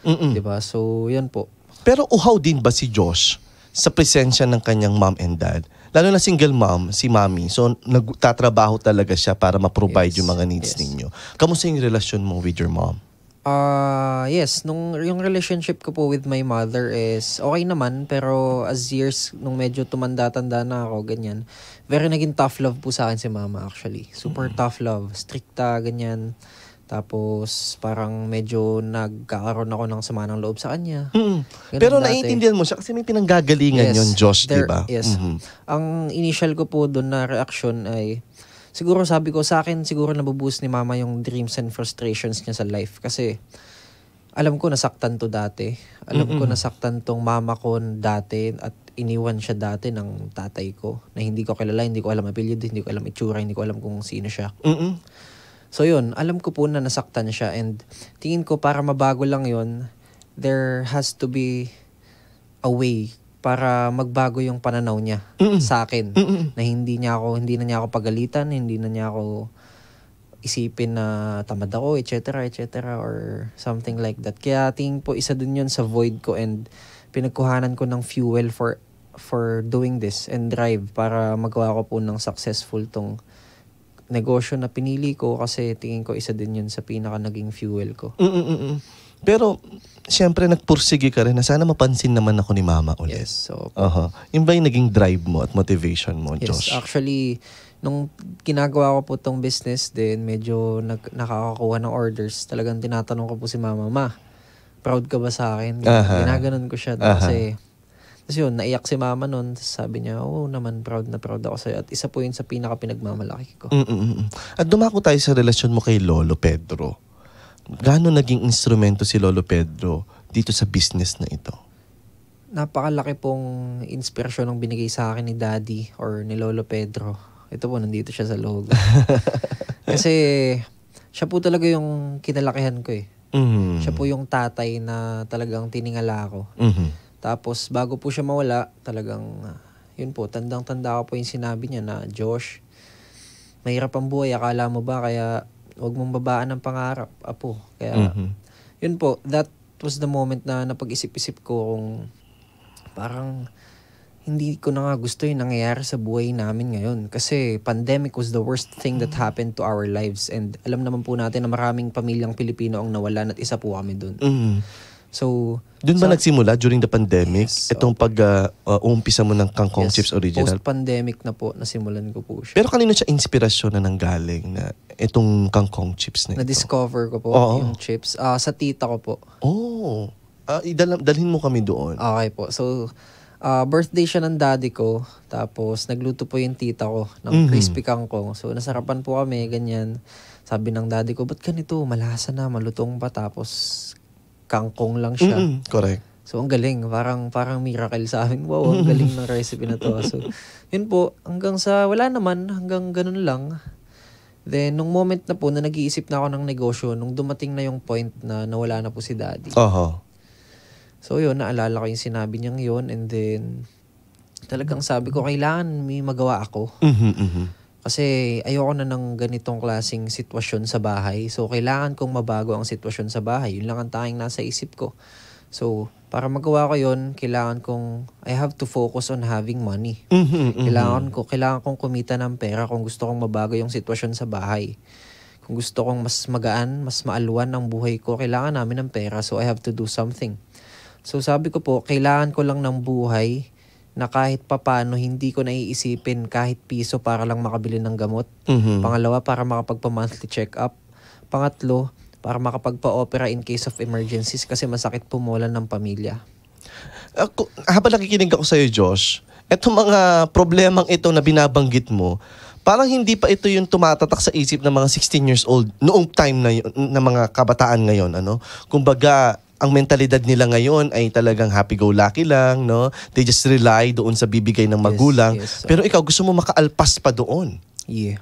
Diba? So, yun po. Pero uhaw din ba si Josh sa presensya ng kanyang mom and dad? Lalo na single mom, si mommy. So, nagtatrabaho talaga siya para ma-provide yung mga needs ninyo. Kamusta yung relasyon mo with your mom? Yes. Yung relationship ko po with my mother is okay naman. Pero as years, nung medyo tumanda-tanda na ako, ganyan. Very naging tough love po sa akin si mama actually. Super tough love. Stricta, ganyan. Tapos parang medyo nagkakaroon ako ng sama ng loob sa kanya. Pero naiintindihan mo siya kasi may pinanggagalingan yun, Josh, diba? Yes. Ang initial ko po doon na reaction ay, siguro sabi ko sa akin, siguro nabubuhos ni mama yung dreams and frustrations niya sa life. Kasi alam ko nasaktan to dati. Alam ko nasaktan tong mama ko dati at iniwan siya dati ng tatay ko na hindi ko kilala, hindi ko alam apelyido, hindi ko alam itsura, hindi ko alam kung sino siya. So yun, alam ko po na nasaktan siya and tingin ko para mabago lang yun, there has to be a way para magbago yung pananaw niya sa akin. Na hindi na niya ako pagalitan, hindi na niya ako isipin na tamad ako, etc. or something like that. Kaya tingin po isa din yun sa void ko and pinagkuhanan ko ng fuel for doing this and drive para magawa ko po ng successful tong negosyo na pinili ko kasi tingin ko isa din yun sa pinaka naging fuel ko. Pero, siyempre nagpursige ka rin na sana mapansin naman ako ni mama ulit. Yes. So, Yung ba yung naging drive mo at motivation mo, Josh? Yes, actually, nung ginagawa ko po tong business din, medyo nakakakuha ng orders. Talagang tinatanong ko po si mama, Ma, proud ka ba sa akin? Ginaganon ko siya kasi yun, naiyak si mama nun. Sabi niya, oo naman, proud na proud ako sa'yo. At isa po yun sa pinaka-pinagmamalaki ko. At dumako tayo sa relasyon mo kay Lolo Pedro. Gaano naging instrumento si Lolo Pedro dito sa business na ito? Napakalaki pong inspirasyon ng binigay sa akin ni Daddy or ni Lolo Pedro. Ito po, nandito siya sa loob. Kasi siya po talaga yung kinalakihan ko eh. Mhm. Siya po yung tatay na talagang tiningala ko. Mhm. Tapos bago po siya mawala, talagang yun po, tandang-tanda ko po yung sinabi niya na, Josh, mahirap ang buhay, akala mo ba, kaya huwag mong babaan ang pangarap, apo. Kaya yun po, that was the moment na napag-isip-isip ko kung parang hindi ko na nga gusto yung nangyayari sa buhay namin ngayon. Kasi pandemic was the worst thing that happened to our lives. And alam naman po natin na maraming pamilyang Pilipino ang nawalan at isa po kami dun. So, Doon ba nagsimula during the pandemic? Itong pag-uumpisa mo ng Kangkong Chips Original? Post-pandemic na po, nasimulan ko po siya. Pero kanino siya inspirasyon na nanggaling na itong Kangkong Chips na ito? Na-discover ko po yung chips. Sa tita ko po. Oh. Dalhin mo kami doon. Okay po. So, birthday siya ng daddy ko. Tapos, nagluto po yung tita ko ng crispy kangkong. So, nasarapan po kami, ganyan. Sabi ng daddy ko, ba't ganito? Malasa na, malutong pa. Tapos, kangkong lang siya. Correct. So, ang galing. Parang miracle sa amin. Wow, ang galing ng recipe na to. So, yun po. Hanggang sa, wala naman. Hanggang ganun lang. Then, nung moment na po na nag-iisip na ako ng negosyo, nung dumating na yung point na nawala na po si daddy. So, yun, naalala ko yung sinabi niyang yun. And then, talagang sabi ko, kailangan may magawa ako. Kasi ayoko na ng ganitong klaseng sitwasyon sa bahay. So, kailangan kong mabago ang sitwasyon sa bahay. Yun lang ang tanging nasa isip ko. So, para magawa ko yun, kailangan kong, I have to focus on having money. Kailangan kong kumita ng pera kung gusto kong mabago yung sitwasyon sa bahay. Kung gusto kong mas magaan, mas maalwan ang buhay ko, kailangan namin ng pera. So, I have to do something. So, sabi ko po, kailangan ko lang ng buhay na kahit papano hindi ko naiisipin kahit piso para lang makabili ng gamot. Pangalawa, para makapagpa-monthly check-up. Pangatlo, para makapagpa-opera in case of emergencies kasi masakit pumulan ng pamilya. Habang nakikinig ako sa'yo, Josh, etong mga problemang ito na binabanggit mo, parang hindi pa ito yung tumatatak sa isip ng mga 16 years old noong time na yun, na mga kabataan ngayon. Kumbaga, ang mentalidad nila ngayon ay talagang happy-go-lucky lang, no? They just rely doon sa bibigay ng magulang. Pero ikaw, gusto mo makaalpas pa doon. Yeah.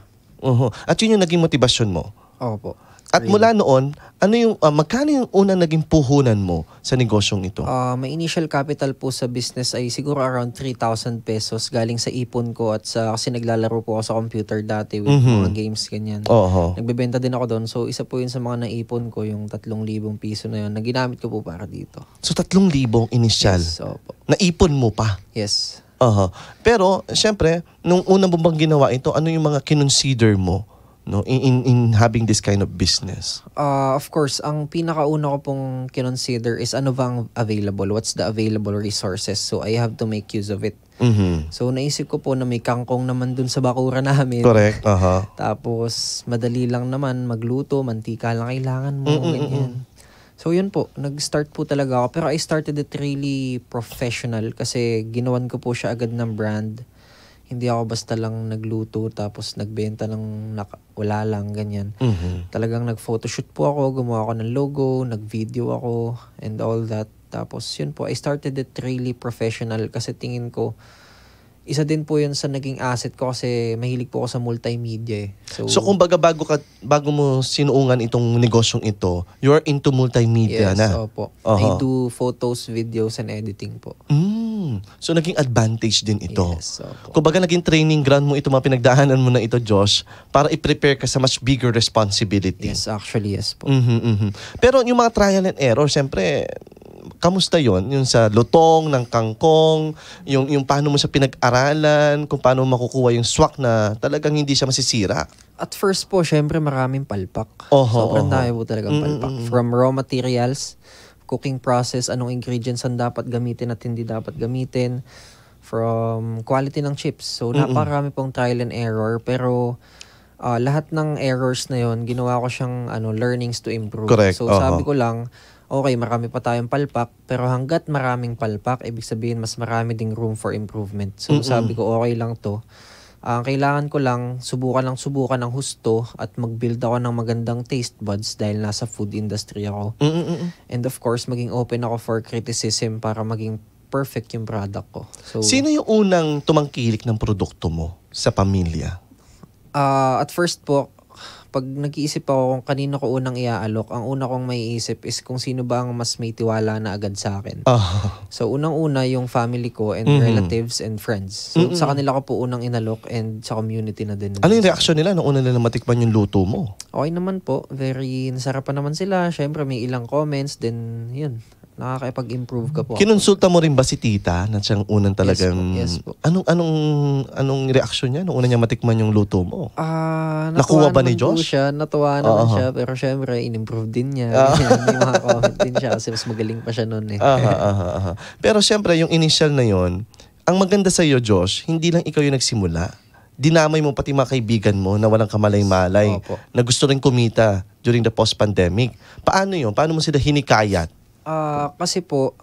At yun yung naging motivasyon mo. Opo. At mula noon, ano yung, magkano yung unang naging puhunan mo sa negosyong ito? May initial capital po sa business ay siguro around 3,000 pesos galing sa ipon ko at kasi naglalaro po ako sa computer dati with mga games, ganyan. Nagbebenta din ako doon. So, isa po yun sa mga naipon ko, yung 3,000 piso na yun, na ginamit ko po para dito. So, 3,000 initial? Yes, opo. Naipon mo pa? Yes. Pero, syempre, nung unang mo bang ginawa ito, ano yung mga kinonsider mo? No, in having this kind of business? Of course, ang pinakauna ko pong kinonsider is ano bang available? What's the available resources? So, I have to make use of it. So, naisip ko po na may kangkong naman dun sa bakura namin. Correct. Tapos, madali lang naman magluto, mantika lang kailangan mo, ganyan. So, yun po. Nag-start po talaga ako. Pero I started it really professional kasi ginawan ko po siya agad ng brand. Hindi ako basta lang nagluto tapos nagbenta ng wala lang, ganyan. Talagang nag-photoshoot po ako, gumawa ako ng logo, nag-video ako, and all that. Tapos yun po, I started it really professional kasi tingin ko, isa din po yun sa naging asset ko kasi mahilig po ako sa multimedia. So kumbaga bago mo sinuungan itong negosyong ito, you're into multimedia na? Yes, opo. I do photos, videos, and editing po. So naging advantage din ito. Yes, opo. Kumbaga naging training ground mo ito, mga pinagdaanan mo na ito, Josh, para i-prepare ka sa much bigger responsibility. Yes, actually, yes po. Pero yung mga trial and error, siyempre, kamusta yon? Yung sa lutong ng kangkong, yung paano mo siya pinag-aralan, kung paano makukuha yung swak na talagang hindi siya masisira. At first po, syempre maraming palpak. Sobrang dami po talagang palpak. From raw materials, cooking process, anong ingredients ang dapat gamitin at hindi dapat gamitin, from quality ng chips. So, napakarami pong trial and error. Pero, lahat ng errors na yon ginawa ko siyang learnings to improve. Correct. So, sabi ko lang, okay, marami pa tayong palpak, pero hanggat maraming palpak, ibig sabihin mas marami ding room for improvement. So sabi ko, okay lang to. Kailangan ko lang subukan ng husto at mag-build ako ng magandang taste buds dahil nasa food industry ako. And of course, maging open ako for criticism para maging perfect yung product ko. So, sino yung unang tumangkilik ng produkto mo sa pamilya? At first po, pag nag-iisip ako kung kanino ko unang iaalok, ang una kong maiisip is kung sino ba ang mas may tiwala na agad sa akin. So, unang-una yung family ko and relatives and friends. So, sa kanila ko po unang inalok and sa community na din. Ano yung reaksyon nila nung una nila matikman yung luto mo? Okay naman po. Very nasarapan naman sila. Syempre, may ilang comments. Then, yun. Nakakapag-improve ka po. Kinonsulta mo rin ba si tita na siyang unang talagang... Yes po. Anong reaksyon niya nung una niya matikman yung luto mo? Nakuha ba ni Josh? Natuwa naman siya. Pero syempre, in-improve din niya. May mga comment din siya kasi mas magaling pa siya noon eh. Pero syempre, yung initial na yon, ang maganda sa iyo, Josh, hindi lang ikaw yung nagsimula. Dinamay mo pati mga kaibigan mo na walang kamalay-malay, na gusto rin kumita during the post-pandemic. Paano yun? Paano mo sila hinikayat? Kasi po,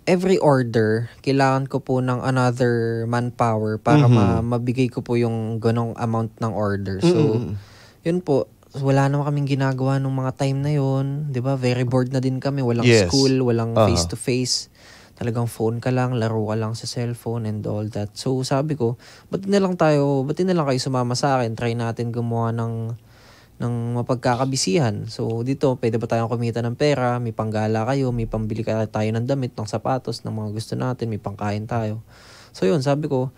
every order, kailangan ko po ng another manpower para mabigay ko po yung ganong amount ng order. So, yun po, wala naman kaming ginagawa nung mga time na yun. Diba? Very bored na din kami. Walang school, walang face-to-face. Talagang phone ka lang, laro ka lang sa cellphone and all that. So, sabi ko, ba't na lang kayo sumama sa akin? Try natin gumawa ng mapagkakabisihan. So, dito, pwede ba tayong kumita ng pera? May panggala kayo, may pambili tayo ng damit, ng sapatos, ng mga gusto natin, may pangkain tayo. So, yun, sabi ko,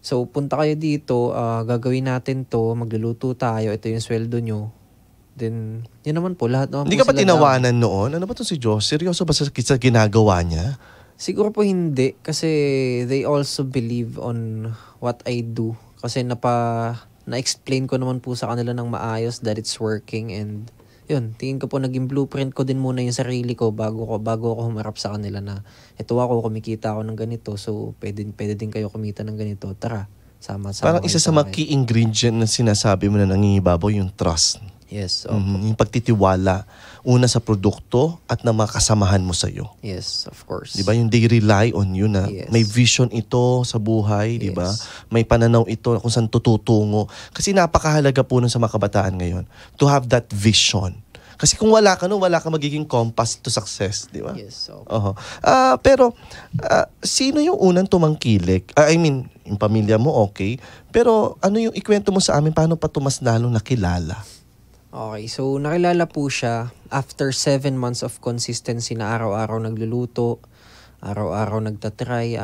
so, punta kayo dito, gagawin natin to, magluluto tayo, ito yung sweldo nyo. Then, yun naman po, lahat naman hindi po ka pa tinawanan noon? Ano ba to si Josh? Seryoso ba sa ginagawa niya? Siguro po hindi, kasi they also believe on what I do. Kasi na-explain ko naman po sa kanila ng maayos that it's working, and yun, tingin ko po naging blueprint ko din muna yung sarili ko bago ako humarap sa kanila na ito ako, kumikita ako ng ganito, so pwede din kayo kumita ng ganito, tara, sama-sama. Parang isa sa mga key ingredient na sinasabi mo na nangingibabaw yung trust. Yes. Yung pagtitiwala, una sa produkto at na mga kasamahan mo sa'yo. Yes, of course. Diba? Yung they rely on you na may vision ito sa buhay, diba? May pananaw ito kung saan tututungo. Kasi napakahalaga po nun sa mga kabataan ngayon to have that vision. Kasi kung wala ka magiging compass to success, di ba? Yes. Pero, sino yung unang tumangkilik? I mean, yung pamilya mo, okay. Pero, ano yung ikwento mo sa amin, paano pa tumas lalong nakilala? Okay, so nakilala po siya after 7 months of consistency na araw-araw nagluluto, araw-araw nagtatry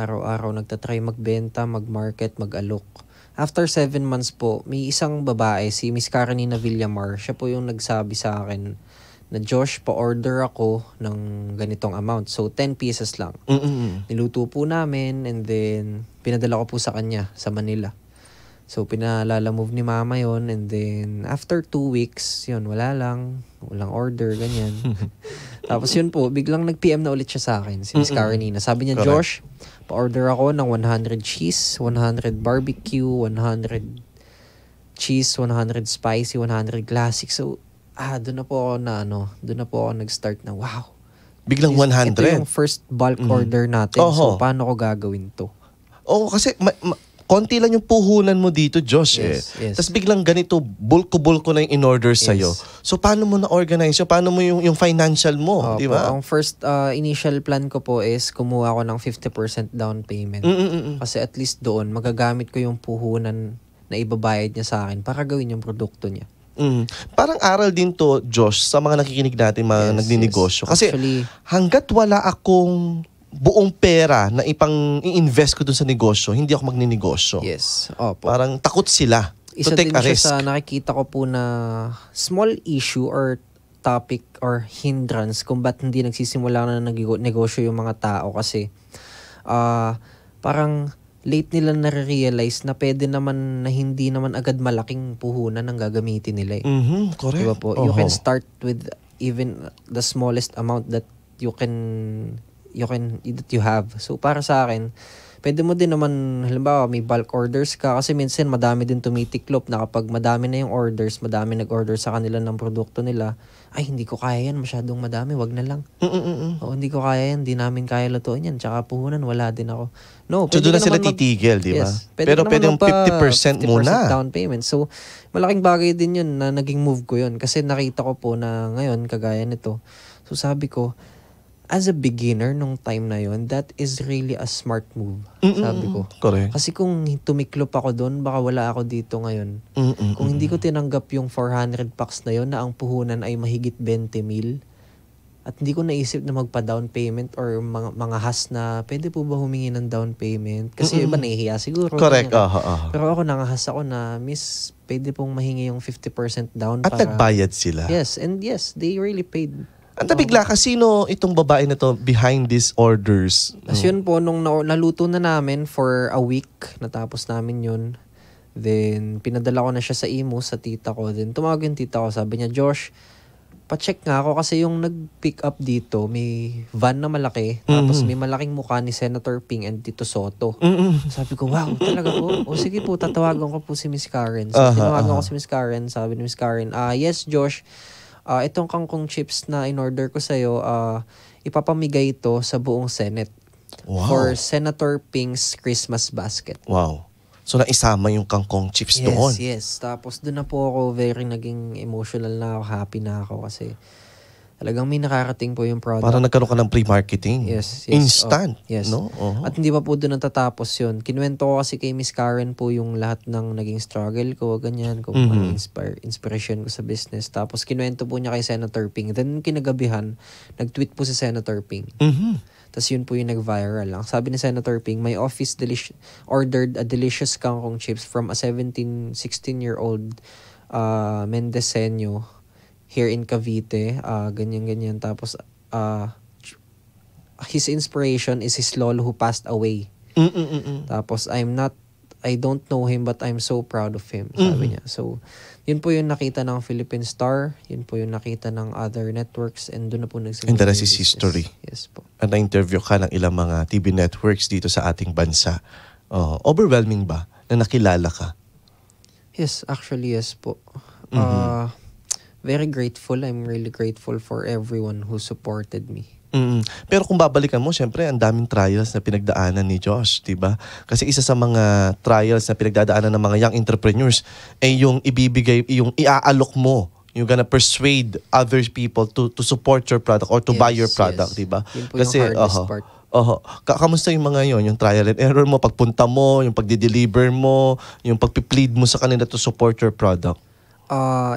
magbenta, mag-market, mag-alok. After 7 months po, may isang babae, si Miss Karenina Villamar, siya po yung nagsabi sa akin na Josh, pa-order ako ng ganitong amount. So, 10 pieces lang. Niluto po namin and then pinadala ko po sa kanya sa Manila. So, pinalala-move ni mama yon, and then after 2 weeks, yun, walang order, ganyan. Tapos yun po, biglang nag-PM na ulit siya sa akin, si Miss Karenina. Sabi niya, Josh, pa-order ako ng 100 cheese, 100 barbecue, 100 cheese, 100 spicy, 100 classic. So, doon na po ako nag-start na, wow. Biglang 100? Ito yung first bulk order natin. So, paano ko gagawin to? Kasi konti lang yung puhunan mo dito, Josh. Yes. Tapos biglang ganito, bulko-bulko na yung in-order sa'yo. So, paano mo na-organize yun? Paano mo yung financial mo? Di ba? Ang first initial plan ko po is kumuha ko ng 50% down payment. Kasi at least doon, magagamit ko yung puhunan na ibabayad niya sa akin para gawin yung produkto niya. Parang aral din to, Josh, sa mga nakikinig natin, mga nagninegosyo. Kasi actually, hanggat wala akong buong pera na i-invest ko dun sa negosyo, hindi ako magninegosyo. Yes. Parang takot sila to take a risk. Isa din siya sa nakikita ko po na small issue or topic or hindrance kung ba't hindi nagsisimula na negosyo yung mga tao. Kasi parang late nila nare-realize na pwede naman na hindi naman agad malaking puhunan ang gagamitin nila. Correct. Diba po? You can start with even the smallest amount that you have. So, para sa akin, pwede mo din naman, halimbawa, may bulk orders ka kasi minsan madami din tumitiklop na kapag madami na yung orders, madami nag-order sa kanila ng produkto nila, ay, hindi ko kaya yan, masyadong madami, wag na lang. Hindi ko kaya yan, di namin kaya lutuin yan, tsaka puhunan, wala din ako. No, so, doon na sila titigil, di ba? Yes, pero pwede yung 50% muna. 50% down payment. So, malaking bagay din yun na naging move ko yun kasi nakita ko po na ngayon, kagaya nito. So, sabi ko, as a beginner nung time na yon, that is really a smart move, sabi ko. Correct. Kasi kung tumiklop ako doon, baka wala ako dito ngayon. Kung hindi ko tinanggap yung 400 packs na yon na ang puhunan ay mahigit 20,000, at hindi ko naisip na magpa-down payment or mga has na pwede po ba humingi ng down payment? Kasi iba nahihiya siguro. Correct. Pero ako nangahas ako na, miss, pwede pong mahingi yung 50% down. At nagbayad sila. Yes, and yes, they really paid. Ang nabigla ka, sino itong babae na to behind these orders? As yun po, nung naluto na namin for a week, natapos namin yun. Then, pinadala ko na siya sa imo, sa tita ko. Then, tumawag yung tita ko. Sabi niya, Josh, pa-check nga ako kasi yung nag-pick up dito, may van na malaki. Tapos may malaking mukha ni Senator Ping and Tito Soto. Sabi ko, wow, talaga po? O sige po, tatawagan ko po si Miss Karen. So, tinawagan ko si Miss Karen. Sabi ni Miss Karen, yes, Josh, itong kangkong chips na in-order ko sa'yo, ipapamigay ito sa buong Senate. Wow. For Senator Ping's Christmas basket. Wow. So, naisama yung kangkong chips doon. Yes. Tapos, doon na po ako naging emotional na ako, happy na ako kasi talagang may nakarating po yung product. Parang nagkaroon ka ng pre-marketing. Yes. Instant. Yes. No? At hindi pa po doon natatapos yun. Kinuwento ko kasi kay Miss Karen po yung lahat ng naging struggle ko, ganyan, kung ano inspiration ko sa business. Tapos kinuwento po niya kay Senator Ping. Then kinagabihan, nag-tweet po si Senator Ping. Tapos yun po yung nag-viral lang. Sabi ni Senator Ping, my office ordered a delicious kangkong chips from a 16-year-old Mendeceño here in Cavite, ganyan-ganyan. Tapos, his inspiration is his lolo who passed away. Tapos, I don't know him but I'm so proud of him, sabi niya. So, yun po yung nakita ng Philippine Star, yun po yung nakita ng other networks, and doon na po nagsimula. And the rest is history. Yes po. At na-interview ka ng ilang mga TV networks dito sa ating bansa. Overwhelming ba na nakilala ka? Yes, actually yes po. Very grateful. I'm really grateful for everyone who supported me. Pero kung babalikan mo, syempre, ang daming trials na pinagdaanan ni Josh, diba? Kasi isa sa mga trials na pinagdadaanan ng mga young entrepreneurs ay yung ibibigay, yung iaalok mo. You're gonna persuade other people to support your product or to buy your product, diba? Yun po kasi, yung hardest part. Kamusta yung mga yon, yung trial and error mo, pagpunta mo, yung pagdi-deliver mo, yung pagpi-plead mo sa kanila to support your product?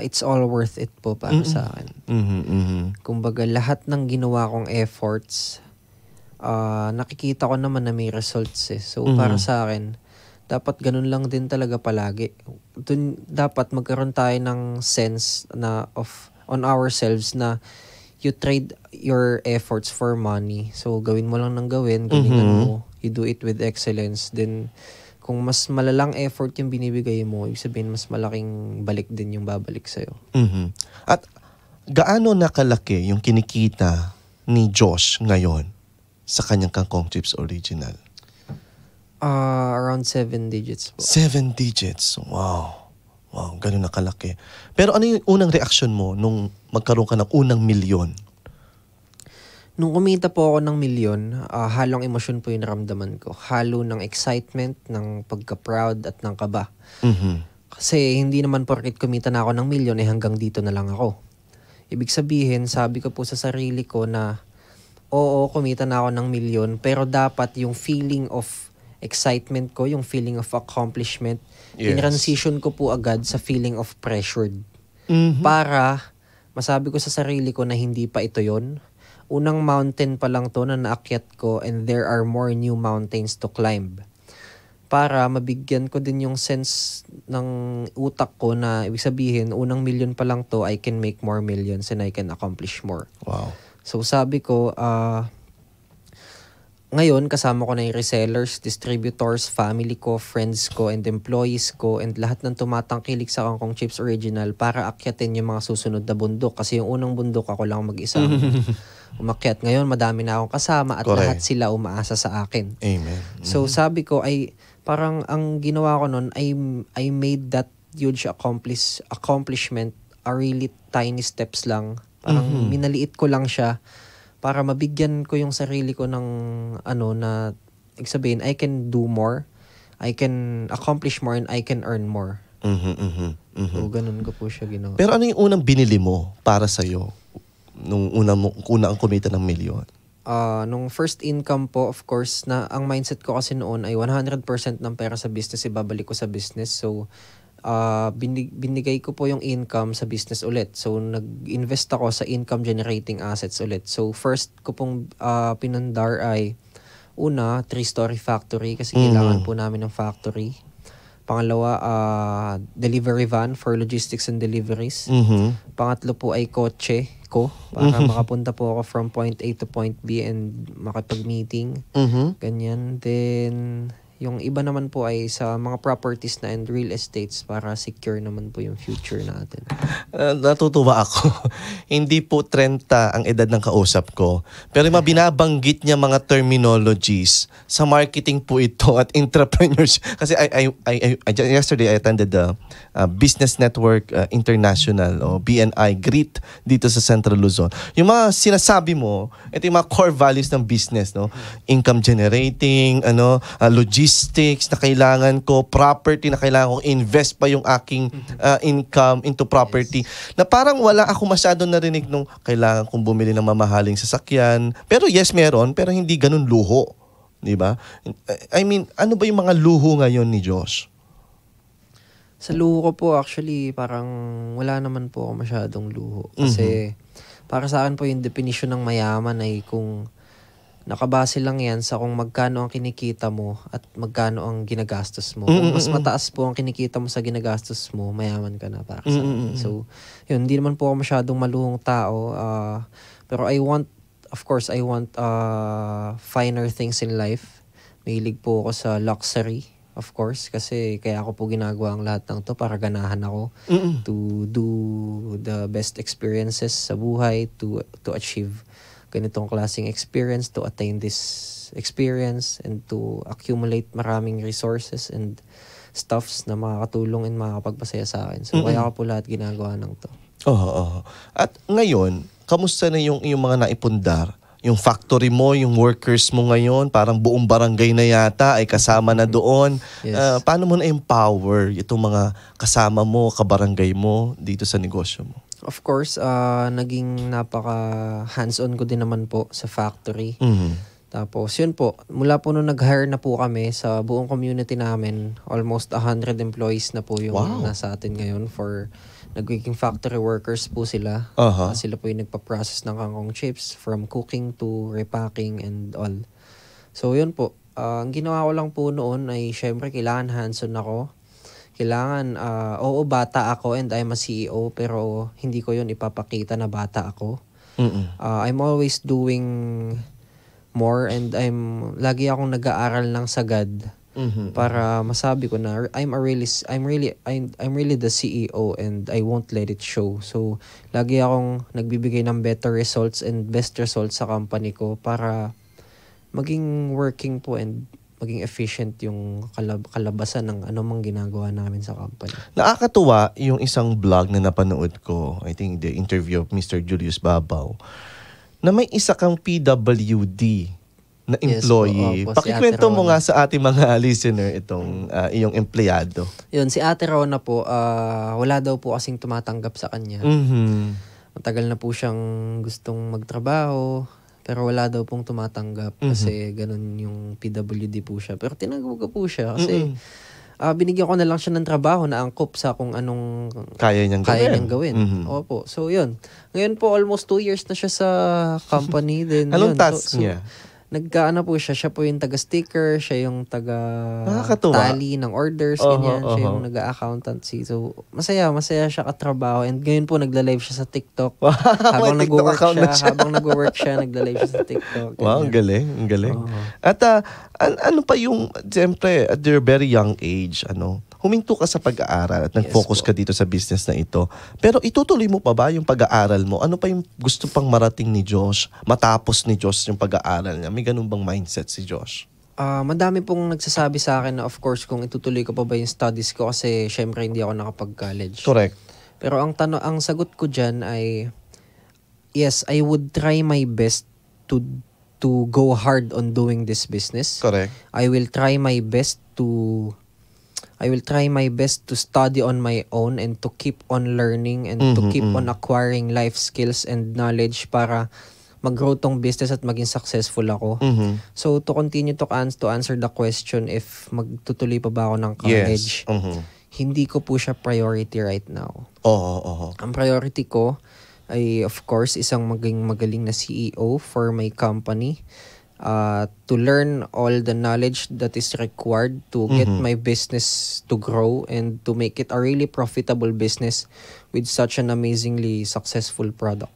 It's all worth it po para sa akin. Kumbaga, lahat ng ginawa kong efforts, nakikita ko naman na may results eh. So, para sa akin, dapat ganun lang din talaga palagi. Dapat magkaroon tayo ng sense na on ourselves na you trade your efforts for money. So, gawin mo lang ng gawin, galingan mo, you do it with excellence, then kung mas malalang effort yung binibigay mo, ibig sabihin mas malaking balik din yung babalik sa'yo. At gaano nakalaki yung kinikita ni Josh ngayon sa kanyang kangkong chips original? Around 7 digits po. 7 digits? Wow. Wow, ganun nakalaki. Pero ano yung unang reaksyon mo nung magkaroon ka ng unang milyon? Nung kumita po ako ng milyon, halong emosyon po yung naramdaman ko. Halo ng excitement, ng pagka-proud at ng kaba. Kasi hindi naman porket kumita na ako ng milyon, hanggang dito na lang ako. Ibig sabihin, sabi ko po sa sarili ko na, oo, kumita na ako ng milyon, pero dapat yung feeling of excitement ko, yung feeling of accomplishment, in-transition ko po agad sa feeling of pressured. Para masabi ko sa sarili ko na hindi pa ito yon. Unang mountain pa lang to na naakyat ko, and there are more new mountains to climb. Para mabigyan ko din yung sense ng utak ko na ibig sabihin, unang milyon pa lang to, I can make more millions and I can accomplish more. Wow. So sabi ko, ngayon kasama ko na yung resellers, distributors, family ko, friends ko, and employees ko, and lahat ng tumatangkilik sa Kangkong Chips Original para akyatin yung mga susunod na bundok. Kasi yung unang bundok ako lang mag-isa umakyat. Ngayon madami na akong kasama at lahat sila umaasa sa akin. Amen. So sabi ko ay parang ang ginawa ko nun, I made that huge accomplishment a really tiny steps lang. Parang minaliit ko lang siya para mabigyan ko yung sarili ko ng na sabihin, I can do more, I can accomplish more, and I can earn more. So ganun ko po siya ginawa. Pero ano yung unang binili mo para sa'yo nung una ang kumita ng milyon? Nung first income po, of course, na ang mindset ko kasi noon ay 100% ng pera sa business, ibabalik ko sa business. So, binigay ko po yung income sa business ulit. So, nag-invest ako sa income generating assets ulit. So, first ko pong pinundar ay una, 3-story factory kasi kailangan po namin ng factory. Pangalawa, delivery van for logistics and deliveries. Pangatlo po ay kotse ko para makapunta po ako from point A to point B and makapag-meeting. Ganyan. Then, yung iba naman po ay sa mga properties na and real estates para secure naman po yung future natin. Natutuwa ako. Hindi po 30 ang edad ng kausap ko. Pero mabinabanggit niya mga terminologies. Sa marketing po ito at entrepreneurship. Kasi yesterday I attended the Business Network International o BNI GREET dito sa Central Luzon. Yung mga sinasabi mo, ito yung mga core values ng business, no? Income generating, logistics na kailangan ko, property na kailangan kong invest pa yung aking income into property. Na parang wala ako masyado narinig nung kailangan kong bumili ng mamahaling sasakyan. Pero yes, meron, pero hindi ganun luho. Di ba? I mean, ano ba yung mga luho ngayon ni Josh? Sa luho ko po, actually, parang wala naman po ako masyadong luho. Kasi para sa akin po yung definition ng mayaman ay kung nakabase lang yan sa kung magkano ang kinikita mo at magkano ang ginagastos mo. Kung mas mataas po ang kinikita mo sa ginagastos mo, mayaman ka na para sa akin. So, yun, hindi naman po ako masyadong maluhong tao. Pero I want finer things in life. Mahilig po ako sa luxury, of course, kasi kaya ako po ginagawa ang lahat ng to para ganahan ako to do the best experiences sa buhay, to achieve ganitong klaseng experience, to attain this experience, and to accumulate maraming resources and stuffs na makakatulong and makakapagpasaya sa akin. So, kaya ako po lahat ginagawa ng to. At ngayon, kamusta na yung mga naipundar? Yung factory mo, yung workers mo ngayon, parang buong barangay na yata ay kasama na doon. Yes. Paano mo na-empower itong mga kasama mo, kabarangay mo dito sa negosyo mo? Of course, naging napaka hands-on ko din naman po sa factory. Tapos yun po, mula po nung nag-hire na po kami sa buong community namin, almost 100 employees na po yung nasa atin ngayon for nagiging factory workers po sila. Sila po yung nagpa-process ng kangkong chips from cooking to repacking and all. So yun po, ang ginawa ko lang po noon ay syempre kailangan hands-on ako. Kailangan, bata ako and I'm a CEO pero hindi ko yun ipapakita na bata ako. I'm always doing more and lagi akong nag-aaral ng sagad para masabi ko na I'm really the CEO and I won't let it show. So, lagi akong nagbibigay ng better results and best results sa company ko para maging working po and maging efficient yung kalabasan ng anumang ginagawa namin sa company. Nakakatuwa yung isang vlog na napanood ko, I think the interview of Mr. Julius Babaw, na may isa kang PWD na employee. Yes, Pakikwento mo nga sa ating mga listener itong iyong empleyado. Yun, si Ate Rona po, wala daw po kasing tumatanggap sa kanya. Matagal na po siyang gustong magtrabaho, pero wala daw pong tumatanggap kasi ganun yung PWD po siya. Pero tinanggap ko po siya kasi binigyan ko na lang siya ng trabaho na angkop sa kung anong kaya niyang gawin. Opo. So, yun. Ngayon po, almost 2 years na siya sa company. Then, anong task niya? Nagkaano po siya po yung taga-sticker, siya yung taga-tally ng orders, ganyan. Siya yung naga-accountancy. So, masaya siya katrabaho. And ngayon po, nagla-live siya sa TikTok. Habang nag-work siya, nagla-live siya sa TikTok. Wow, ang galing. At ano pa yung, siyempre, at your very young age, huminto ka sa pag-aaral at nag-focus ka dito sa business na ito. Pero itutuloy mo pa ba yung pag-aaral mo? Ano pa yung gusto pang marating ni Josh? Matapos ni Josh yung pag-aaral niya? May ganun bang mindset si Josh? Madami pong nagsasabi sa akin na of course kung itutuloy ko pa ba yung studies ko kasi syempre hindi ako nakapag-college. Correct. Pero ang sagot ko dyan ay yes, I would try my best to go hard on doing this business. Correct. I will try my best to study on my own and to keep on learning and to keep on acquiring life skills and knowledge para mag-grow tong business at maging successful ako. So to continue to answer the question if magtutuloy pa ba ako ng college, hindi ko po siya priority right now. Ang priority ko ay of course isang maging magaling na CEO for my company. To learn all the knowledge that is required to get my business to grow and to make it a really profitable business with such an amazingly successful product.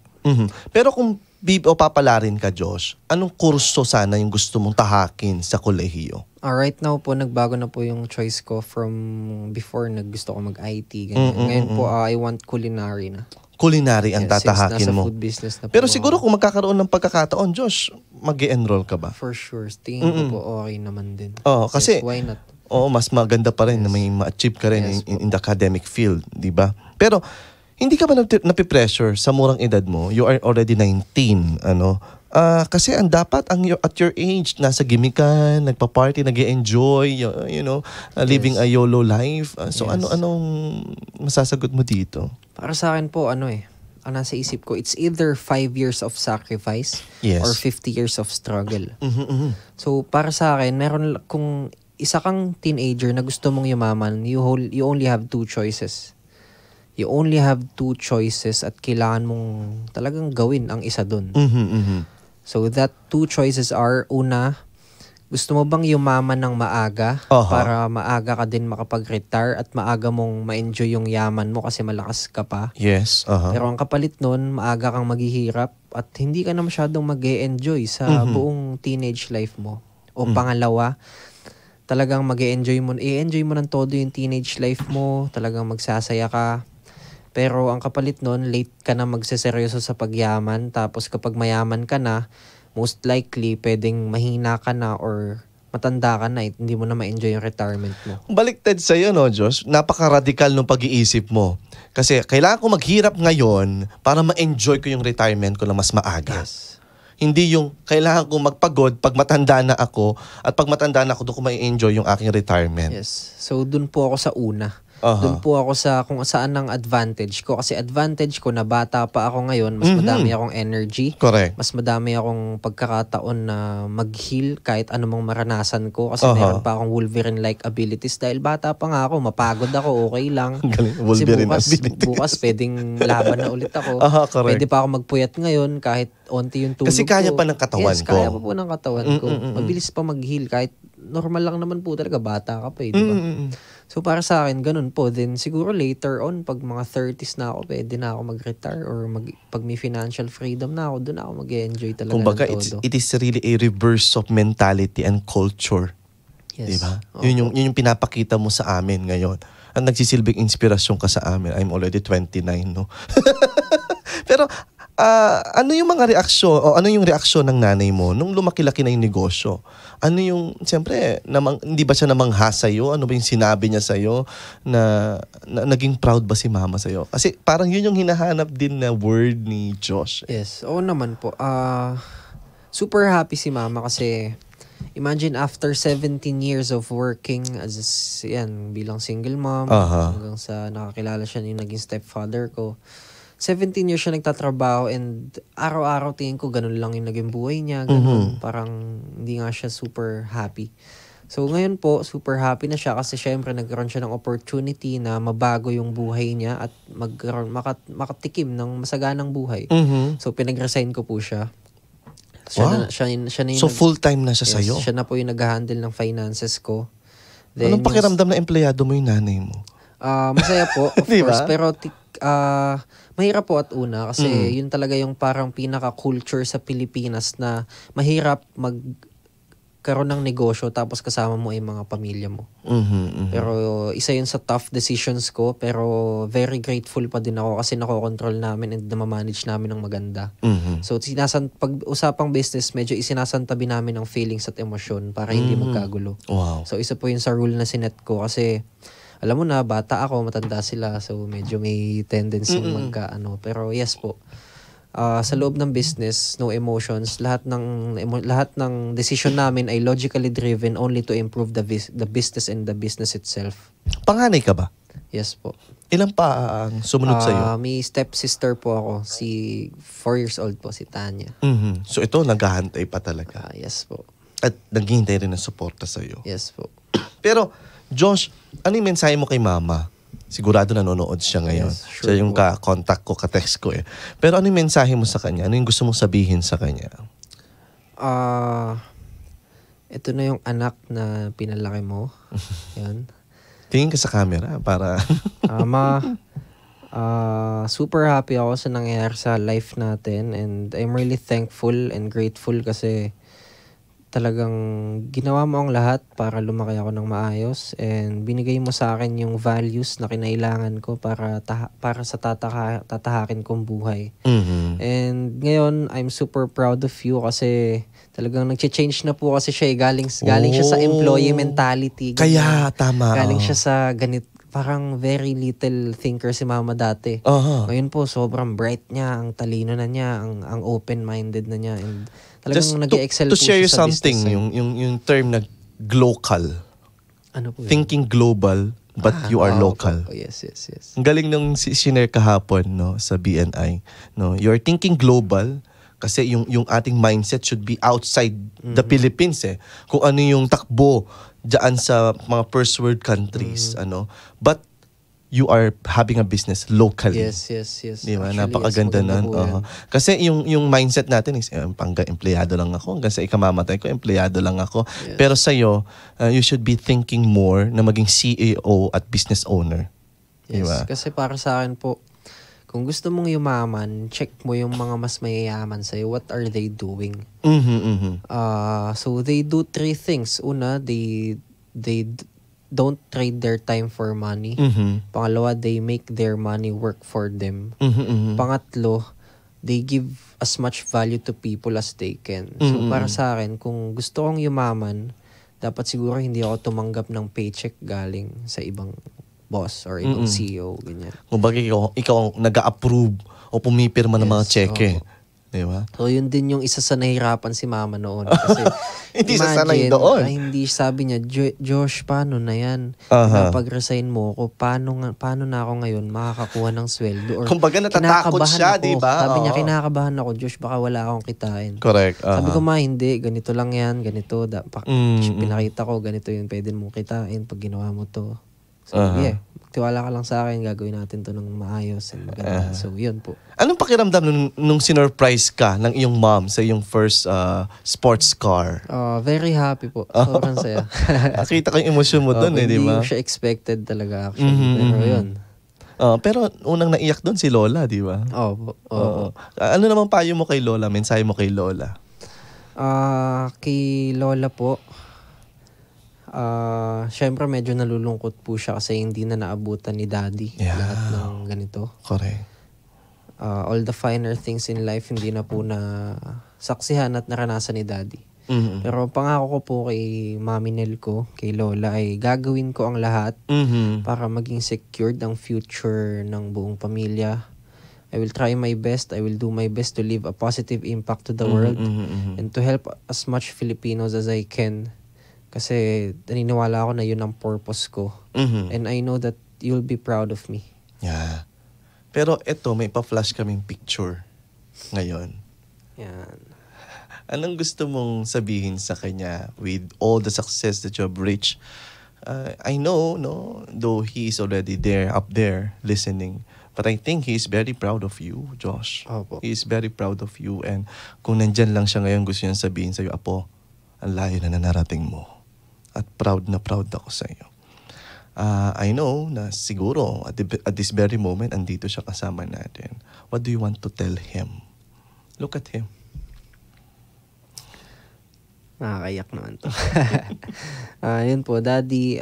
Pero kung papalarin ka, Josh, anong kurso sana yung gusto mong tahakin sa kolehiyo? Right now po, nagbago na po yung choice ko from before gusto ko mag-IT. Ngayon po, I want culinary na. Culinary ang tatahakin mo. Food business na pero siguro kung magkakaroon ng pagkakataon, Josh, mag-e-enroll ka ba? For sure. Tingin ko po okay naman din. Kasi why not? mas maganda pa rin na may ma-achieve ka rin in the academic field, di ba? Pero hindi ka ba napipressure sa murang edad mo? You are already 19, kasi ang dapat at your age, nasa gimmick ka, nagpa-party, nag-e-enjoy, living a YOLO life. So anong masasagot mo dito? Para sa akin po, nasa isip ko, it's either 5 years of sacrifice or 50 years of struggle. So para sa akin, kung isa kang teenager na gusto mong yumaman, you only have 2 choices. You only have 2 choices at kailangan mong talagang gawin ang isa dun. So that 2 choices are, una, gusto mo bang yumaman ng maaga para maaga ka din makapag-retire at maaga mong ma-enjoy yung yaman mo kasi malakas ka pa? Yes. Pero ang kapalit nun, maaga kang maghihirap at hindi ka na masyadong mag-e-enjoy sa buong teenage life mo. O pangalawa, talagang mag-e-enjoy mo ng todo yung teenage life mo, talagang magsasaya ka. Pero ang kapalit nun, late ka na magseseryoso sa pagyaman, tapos kapag mayaman ka na, most likely, pwedeng mahina ka na or matanda ka na, hindi mo na ma-enjoy yung retirement mo. Baliktad sa'yo, no, Josh? Napaka-radical ng pag-iisip mo. Kasi kailangan ko maghirap ngayon para ma-enjoy ko yung retirement ko na mas maaga. Yes. Hindi yung kailangan ko magpagod pag matanda na ako at pag matanda na ako, doon ko ma-enjoy yung aking retirement. Yes. So, dun po ako sa una. Doon po ako sa kung saan ang advantage ko. Kasi advantage ko na bata pa ako ngayon, mas madami akong energy. Correct. Mas madami akong pagkakataon na mag-heal kahit anumang maranasan ko. Kasi meron pa akong Wolverine-like abilities. Dahil bata pa nga ako, mapagod ako, okay lang. Kasi bukas pwedeng laban na ulit ako. Pwede pa ako magpuyat ngayon kahit onti yung tulog ko. Kasi kaya pa ng katawan ko. Yes, kaya pa po ng katawan ko. Mabilis pa mag-heal kahit normal lang naman po talaga, bata ka pa di ba? So para sa akin, ganun po. Then siguro later on, pag mga 30s na ako, pwede na ako mag-retire or pag may financial freedom na ako, doon ako mag-enjoy talaga. Kumbaga, it is really a reverse of mentality and culture. Yes. Diba? Yun yung pinapakita mo sa amin ngayon. At nagsisilbing inspirasyon ka sa amin. I'm already 29, no? Pero, ano yung mga reaksyon o ano yung reaksyon ng nanay mo nung lumaki-laki na yung negosyo? Ano yung, siyempre, hindi ba siya namangha sa'yo? Ano ba yung sinabi niya sa'yo na naging proud ba si mama sa'yo? Kasi parang yun yung hinahanap din na word ni Josh. Yes, oo naman po. Super happy si mama kasi imagine after 17 years of working bilang single mom, hanggang sa nakakilala siya yung naging stepfather ko. 17 years siya nagtatrabaho and araw-araw tingin ko ganun lang yung naging buhay niya. Ganun. Parang hindi nga siya super happy. So ngayon po, super happy na siya kasi syempre nagkaroon siya ng opportunity na mabago yung buhay niya at makatikim ng masaganang buhay. So pinag-resign ko po siya. Siya na so full-time na siya sa'yo? Siya na po yung nag-handle ng finances ko. Then, anong pakiramdam na empleyado mo yung nanay mo? Masaya po, of diba? course. Pero mahirap po at una kasi yun talaga yung parang pinaka-culture sa Pilipinas na mahirap magkaroon ng negosyo tapos kasama mo ay mga pamilya mo. Pero isa yun sa tough decisions ko pero very grateful pa din ako kasi nakokontrol namin and namamanage namin ng maganda. So pag usapang business, medyo isinasantabi namin ang feelings at emosyon para hindi magkagulo. Wow. So isa po yun sa rule na sinet ko kasi alam mo na, bata ako, matanda sila. So, medyo may tendency magka-ano. Pero yes po. Sa loob ng business, no emotions. Lahat ng decision namin ay logically driven only to improve the business and the business itself. Panganay ka ba? Yes po. Ilan pa ang sumunod sa'yo? May stepsister po ako. Si 4 years old po, si Tanya. So ito, naghahantay pa talaga. Yes po. At naghihintay rin ng suporta sa'yo. Yes po. Pero, Josh, ano yung mensahe mo kay mama? Sigurado nanonood siya ngayon. Yes, sure siya yung po. ka-contact ko, ka-text ko eh. Pero ano yung mensahe mo sa kanya? Ano yung gusto mong sabihin sa kanya? Ito na yung anak na pinalaki mo. Yan. Tingin ka sa camera para... Super happy ako sa nangyayari sa life natin, and I'm really thankful and grateful kasi talagang ginawa mo ang lahat para lumaki ako ng maayos, and binigay mo sa akin yung values na kinailangan ko para sa tatahakin kong buhay. And ngayon, I'm super proud of you kasi talagang nag-change na po kasi siya. Galing siya sa employee mentality. Kaya, tama. Galing siya sa parang very little thinker si mama dati. Ngayon po, sobrang bright niya, ang talino na niya, ang open-minded na niya. And talagang nag-excel po siya sa business. To share you something, yung term na global. Ano po yun? Thinking global, but you are local. Yes. Ang galing nung sinare kahapon, no, sa BNI. No? You're thinking global kasi yung ating mindset should be outside the Philippines eh. Kung ano yung takbo dyan sa mga first world countries, but you are having a business locally. Yes. Diba? Napakaganda nun. Kasi yung mindset natin is, empleyado lang ako. Hanggang sa ikamamatay ko, empleyado lang ako. Yes. Pero sa'yo, you should be thinking more na maging CEO at business owner. Yes, diba? kasi para sa akin po, kung gusto mong yumaman, check mo yung mga mas mayayaman sa'yo. What are they doing? So they do 3 things. Una, they don't trade their time for money. Pangalawa, they make their money work for them. Pangatlo, they give as much value to people as they can. So para sa akin, kung gusto kong yumaman, dapat siguro hindi ako tumanggap ng paycheck galing sa ibang boss or ibang CEO, ganyan. Kung bagay ikaw ang nag-a-approve o pumipirma ng mga cheque. Diba? So, yun din yung isa sa nahirapan si mama noon. Kasi, hindi sasanay doon. Hindi, sabi niya, Josh, paano na yan? Pag-resign mo ako, paano na ako ngayon makakakuha ng sweldo? Or kumbaga natatakot siya, di ba? Sabi niya, kinakabahan ako, Josh, baka wala akong kitain. Correct. Sabi ko, hindi, ganito lang yan, ganito. Pinakita ko, ganito yung pwede mong kitain pag ginawa mo to. So, tiwala ka lang sa akin, gagawin natin to ng maayos and maganda. So, yun po. Anong pakiramdam nung sinurprise ka ng iyong mom sa iyong first sports car? Very happy po. Sobrang saya. Nakita ko yung emosyon mo doon di ba? Hindi siya expected talaga actually. Pero yun. Pero unang naiyak doon si Lola, di ba? Oo. Ano naman payo mo kay Lola? Mensahe mo kay Lola? Kay Lola po, syempre medyo nalulungkot po siya kasi hindi na naabutan ni Daddy lahat ng ganito. Correct. All the finer things in life hindi na po na saksihan at naranasan ni Daddy. Pero pangako ko po kay Mami Nel ko, kay Lola, ay gagawin ko ang lahat para maging secured ang future ng buong pamilya. I will try my best. I will do my best to leave a positive impact to the world and to help as much Filipinos as I can. Kasi naniniwala ako na yun ang purpose ko. And I know that you'll be proud of me. Yeah. Pero eto, may pa-flash kaming picture ngayon. Yan. Anong gusto mong sabihin sa kanya with all the success that you have reached? I know, no, though he is already up there, listening. But I think he is very proud of you, Josh. Opo. He is very proud of you. And kung nandyan lang siya ngayon, gusto niya sabihin sa'yo, Apo, ang layo na narating mo. At proud na proud ako sa iyo. I know na siguro at this very moment, andito siya kasama natin. What do you want to tell him? Look at him. Nakakayak naman to. Yun po, Daddy,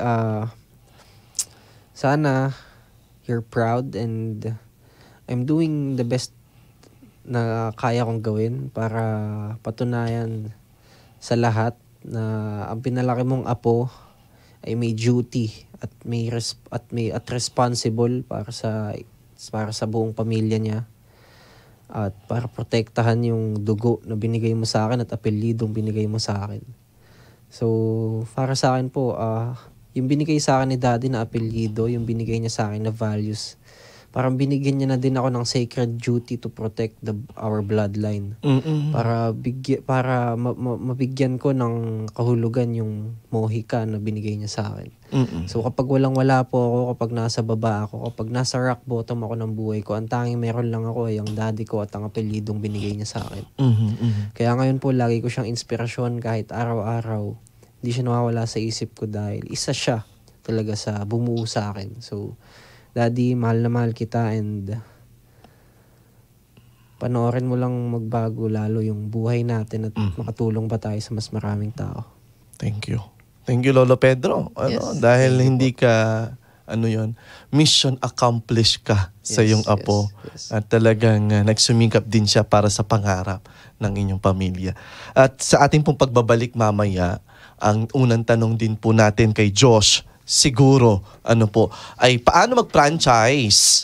sana you're proud and I'm doing the best na kaya kong gawin para patunayan sa lahat na ang pinalaki mong apo ay may duty at responsible para sa buong pamilya niya at para protektahan yung dugo na binigay mo sa akin at apelyidong binigay mo sa akin. So, para sa akin po, yung binigay sa akin ni daddy na apelyido, yung binigay niya sa akin na values, parang binigyan niya na din ako ng sacred duty to protect our bloodline. Para mabigyan ko ng kahulugan yung mohika na binigay niya sa akin. So kapag walang-wala po ako, kapag nasa baba ako, kapag nasa rock bottom ako ng buhay ko, ang tanging meron lang ako ay ang daddy ko at ang apelyidong binigay niya sa akin. Kaya ngayon po lagi ko siyang inspirasyon kahit araw-araw. Hindi siya nawawala sa isip ko dahil isa siya talaga sa bumuo sa akin. So Daddy, mahal na mahal kita and panoorin mo lang magbago lalo yung buhay natin at makatulong pa tayo sa mas maraming tao. Thank you. Thank you, Lolo Pedro. Dahil hindi ka, mission accomplished ka sa iyong apo. At talagang nagsumikap din siya para sa pangarap ng inyong pamilya. At sa ating pong pagbabalik mamaya, ang unang tanong din po natin kay Josh, siguro, ay paano mag-franchise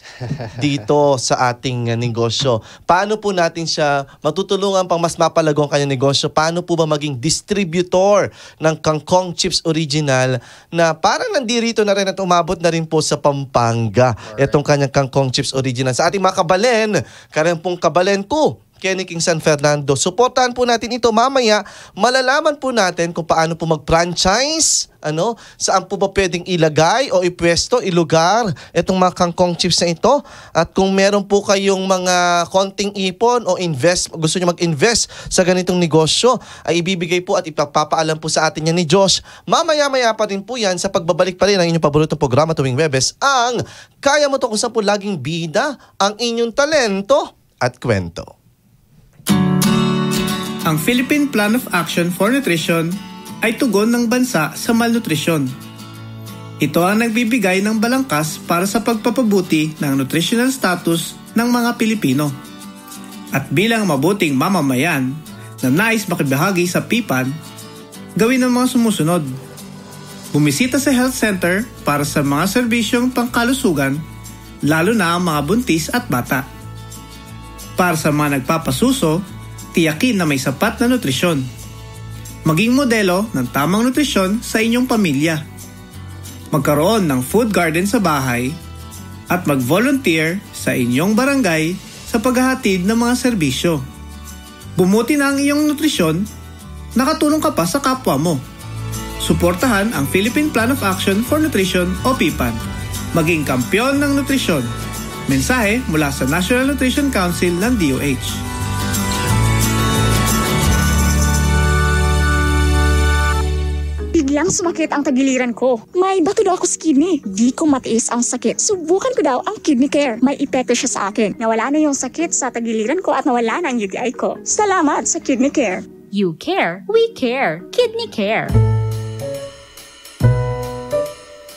dito sa ating negosyo? Paano po natin siya matutulungan pang mas mapalago ang kanyang negosyo? Paano po ba maging distributor ng Kangkong Chips Original na parang nandirito na rin at umabot na rin po sa Pampanga itong kanyang Kangkong Chips Original. Sa ating mga kabalen, karen pong kabalen ko, Kenny King San Fernando. Suportahan po natin ito mamaya. Malalaman po natin kung paano po mag-franchise, saan po ba pwedeng ilagay o ipwesto, ilugar itong mga kangkong chips na ito. At kung meron po kayong mga konting ipon o gusto nyo mag-invest sa ganitong negosyo, ay ibibigay po at ipapaalam po sa atin yan ni Josh. Mamaya-maya pa rin po yan sa pagbabalik pa rin ng inyong paboritong programa tuwing Webes, ang Kaya Mo To, kung saan po laging bida ang inyong talento at kwento. Ang Philippine Plan of Action for Nutrition ay tugon ng bansa sa malnutrisyon. Ito ang nagbibigay ng balangkas para sa pagpapabuti ng nutritional status ng mga Pilipino. At bilang mabuting mamamayan na nais makibahagi sa PIPAN, gawin ang mga sumusunod. Bumisita sa health center para sa mga serbisyong pangkalusugan, lalo na ang mga buntis at bata. Para sa mga nagpapasuso, tiyakin na may sapat na nutrisyon. Maging modelo ng tamang nutrisyon sa inyong pamilya. Magkaroon ng food garden sa bahay at mag-volunteer sa inyong barangay sa paghahatid ng mga serbisyo. Bumuti na ang iyong nutrisyon, nakatulong ka pa sa kapwa mo. Suportahan ang Philippine Plan of Action for Nutrition o PIPAN. Maging kampyon ng nutrisyon. Mensahe mula sa National Nutrition Council ng DOH. Biglang sumakit ang tagiliran ko. May bato daw ako sa kidney. Di ko matiis ang sakit. Subukan ko daw ang Kidney Care. May epekto siya sa akin. Nawala na yung sakit sa tagiliran ko at nawala na ang UTI ko. Salamat sa Kidney Care. You care, we care. Kidney Care.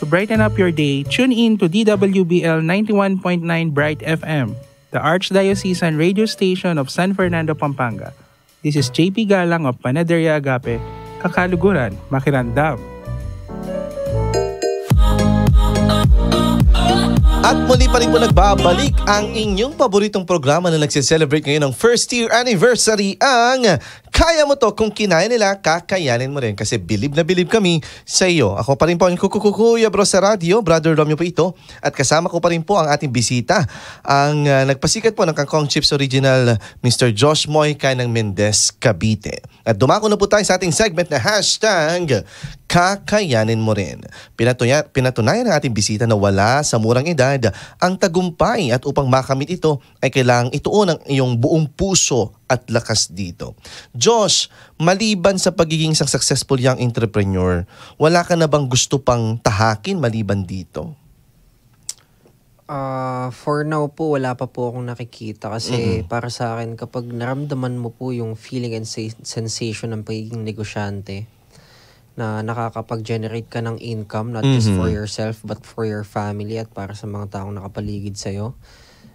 To brighten up your day, tune in to DWBL 91.9 Bright FM, the Archdiocesan radio station of San Fernando, Pampanga. This is JP Galang of Panaderia Agape, Kakaluguran, Makiramdam. At muli pa rin po nagbabalik ang inyong paboritong programa na nagse-celebrate ngayon ng first year anniversary, ang Kaya Mo To. Kung kinaya nila, kakayanin mo rin kasi bilib na bilib kami sa iyo. Ako pa rin po ang Kuya Bro sa radio, Brother Romeo po ito. At kasama ko pa rin po ang ating bisita, ang nagpasikat po ng Kangkong Chips Original, Mr. Josh Mojica ng Mendez, Cavite. At dumako na po tayo sa ating segment na hashtag Kakayanin Mo Rin. Pinatunayan ng ating bisita na wala sa murang edad ang tagumpay at upang makamit ito ay kailangang ituon ang iyong buong puso at lakas dito. Josh, maliban sa pagiging isang successful young entrepreneur, wala ka na bang gusto pang tahakin maliban dito? For now po, wala pa po akong nakikita kasi para sa akin, kapag naramdaman mo po yung feeling and sensation ng pagiging negosyante, na nakakapag-generate ka ng income, not just for yourself, but for your family at para sa mga taong nakapaligid sa'yo.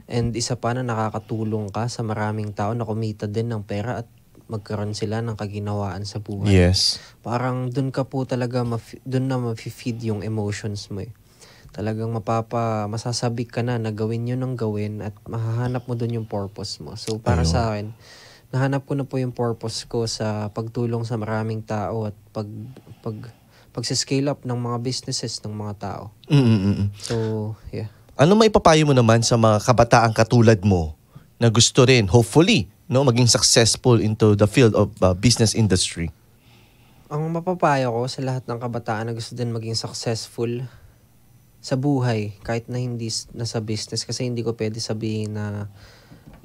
And isa pa na nakakatulong ka sa maraming tao na kumita din ng pera at magkaroon sila ng kaginawaan sa buhay. Yes. Parang dun ka po talaga, dun na ma-feed yung emotions mo eh. Talagang masasabik ka na gawin yun ng gawin at mahahanap mo dun yung purpose mo. So para sa akin, nahanap ko na po yung purpose ko sa pagtulong sa maraming tao at pagsi-scale up ng mga businesses ng mga tao. So, yeah. Ano may papayo mo naman sa mga kabataan katulad mo na gusto rin, hopefully, no, maging successful into the field of business industry? Ang mapapayo ko sa lahat ng kabataan na gusto din maging successful sa buhay, kahit na hindi nasa business, kasi hindi ko pwede sabihin na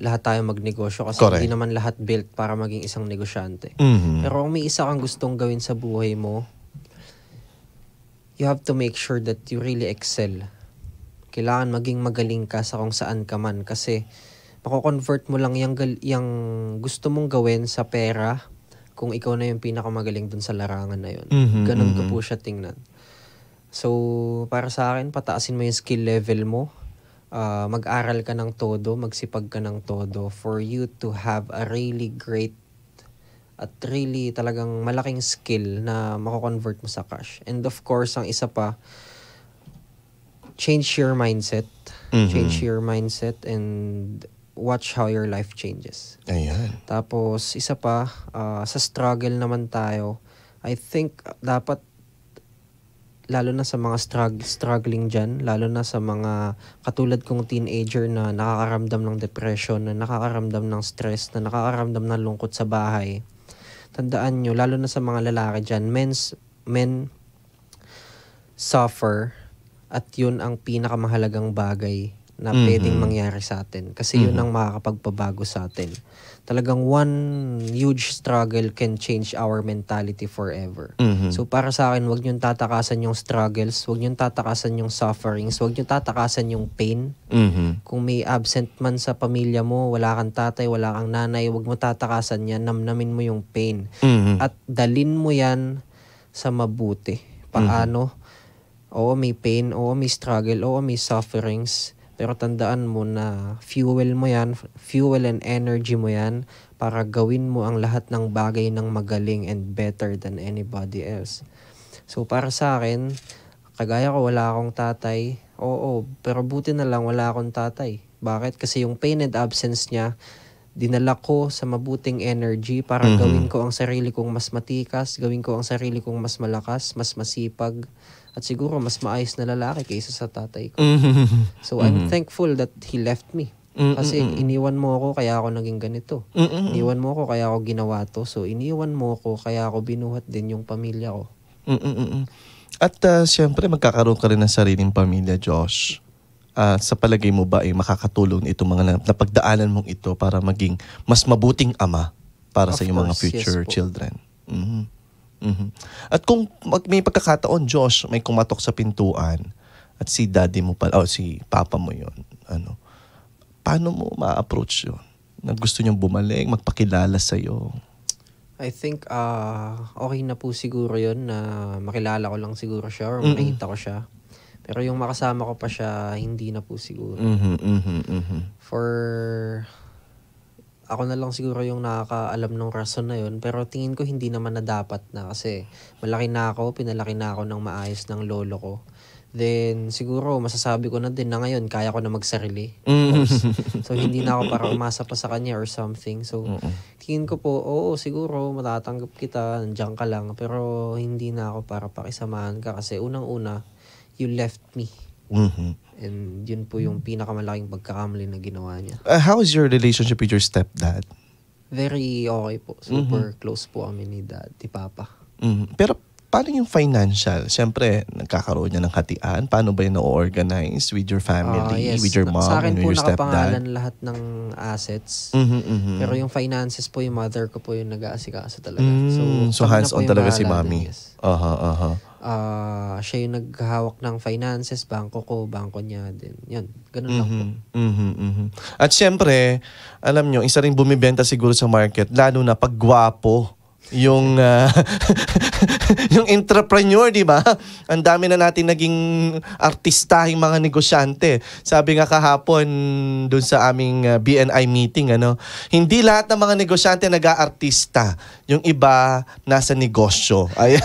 lahat tayo magnegosyo kasi Correct. hindi naman lahat built para maging isang negosyante. Mhm. Pero kung may isa kang gustong gawin sa buhay mo, you have to make sure that you really excel. Kailangan maging magaling ka sa kung saan ka man kasi mako-convert mo lang yung gusto mong gawin sa pera kung ikaw na yung pinakamagaling dun sa larangan na yun. Ganun ko po siya tingnan. So, para sa akin, pataasin mo yung skill level mo. Mag-aral ka ng todo, magsipag ka ng todo for you to have a really great at really talagang malaking skill na mako-convert mo sa cash. And of course, ang isa pa, change your mindset. Change your mindset and watch how your life changes. Ayan. Tapos, isa pa, sa struggle naman tayo, I think dapat lalo na sa mga struggling dyan, lalo na sa mga katulad kong teenager na nakakaramdam ng depression, na nakakaramdam ng stress, na nakakaramdam ng lungkot sa bahay. Tandaan nyo, lalo na sa mga lalaki dyan, men suffer at yun ang pinakamahalagang bagay na pwedeng mangyari sa atin. Kasi yun ang makakapagpabago sa atin. Talagang one huge struggle can change our mentality forever. So para sa akin, huwag niyong tatakasan yung struggles, huwag niyong tatakasan yung sufferings, huwag niyong tatakasan yung pain. Kung may absent man sa pamilya mo, wala kang tatay, wala kang nanay, huwag mo tatakasan yan, namnamin mo yung pain. At dalin mo yan sa mabuti. Paano? Oo, may pain, oo, may struggle, oo, may sufferings. Pero tandaan mo na fuel mo yan, fuel and energy mo yan para gawin mo ang lahat ng bagay ng magaling and better than anybody else. So para sa akin, kagaya ko wala akong tatay, oo, pero buti na lang wala akong tatay. Bakit? Kasi yung pain and absence niya, dinala ko sa mabuting energy para gawin ko ang sarili kong mas matikas, gawin ko ang sarili kong mas malakas, mas masipag, at siguro mas maayos na lalaki kaysa sa tatay ko. So I'm thankful that he left me. Kasi iniwan mo ako kaya ako naging ganito. Iniwan mo ako kaya ako ginawa to. So iniwan mo ako kaya ako binuhat din yung pamilya ko. At siyempre magkakaroon ka rin ng sariling pamilya, Josh. Sa palagay mo ba ay makakatulong itong mga napagdaanan mong ito para maging mas mabuting ama para sa iyong mga future children? At kung may pagkakataon, Josh, may kumatok sa pintuan at si daddy mo pala, si papa mo yun, paano mo ma-approach yun? Na gusto niyang bumalik, magpakilala sa'yo? I think okay na po siguro yun na makilala ko lang siguro siya or makita ko siya. Pero yung makasama ko pa siya, hindi na po siguro. For ako na lang siguro yung nakakaalam ng rason na yun. Pero tingin ko hindi naman na dapat na kasi malaki na ako, pinalaki na ako ng maayos ng lolo ko. Then siguro masasabi ko na din na ngayon kaya ko na magsarili. So hindi na ako para umasa pa sa kanya or something. So tingin ko po, oo siguro matatanggap kita, nandiyan ka lang. Pero hindi na ako para pakisamahan ka kasi unang-una, you left me. And yun po yung pinakamalaking pagkakamali na ginawa niya. How is your relationship with your stepdad? Very okay po. Super close po kami ni dad, ni papa. Pero paano yung financial? Siyempre, nagkakaroon niya ng hatian. Paano ba yung na-organize with your family, with your mom, sa akin and po your stepdad? nakapangalan lahat ng assets. Pero yung finances po, yung mother ko po yung nag-aasikaso talaga. So hands-on talaga si mami. Siya yung naghahawak ng finances, bangko ko, bangko niya din. Yun, ganun lang po. At syempre, alam nyo, isa rin bumibenta siguro sa market, lalo na pag gwapo yung yung entrepreneur, di ba? Ang dami na natin naging artistahing mga negosyante. Sabi nga kahapon dun sa aming BNI meeting, hindi lahat ng mga negosyante nag-aartista. Yung iba nasa negosyo. Ayan.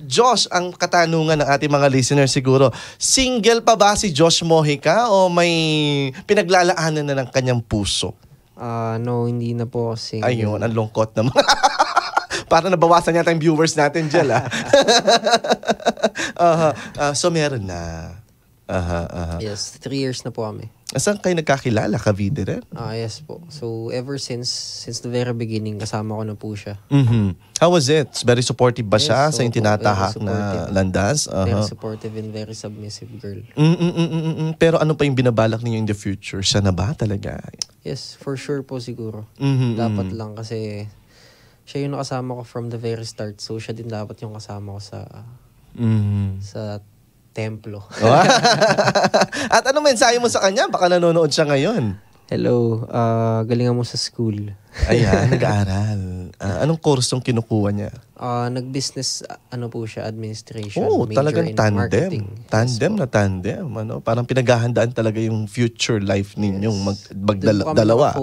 Josh, ang katanungan ng ating mga listeners siguro, single pa ba si Josh Mojica o may pinaglalaanan na ng kanyang puso? No, hindi na po single. Ayun, ang lungkot naman. Para nabawasan yata yung viewers natin, Jel. So, meron na. Yes, 3 years na po kami. Saan kayo nagkakilala? Cavite rin? Yes po. So, ever since the very beginning, kasama ko na po siya. How was it? Very supportive ba siya sa yung tinatahak na landas? Very supportive and very submissive girl. Pero ano pa yung binabalak ninyo in the future? Siya na ba talaga? Yes, for sure po siguro. Dapat lang kasi siya yung nakasama ko from the very start. So, siya din dapat yung kasama ko sa templo. At ano mensahe mo sa kanya? Baka nanonood siya ngayon. Hello, galingan mo sa school. Ayan, nag-aaral. Anong course yung kinukuha niya? Nag-business, po siya, administration. Talagang tandem. Marketing. Tandem. Parang pinaghahandaan talaga yung future life ninyong magdalawa.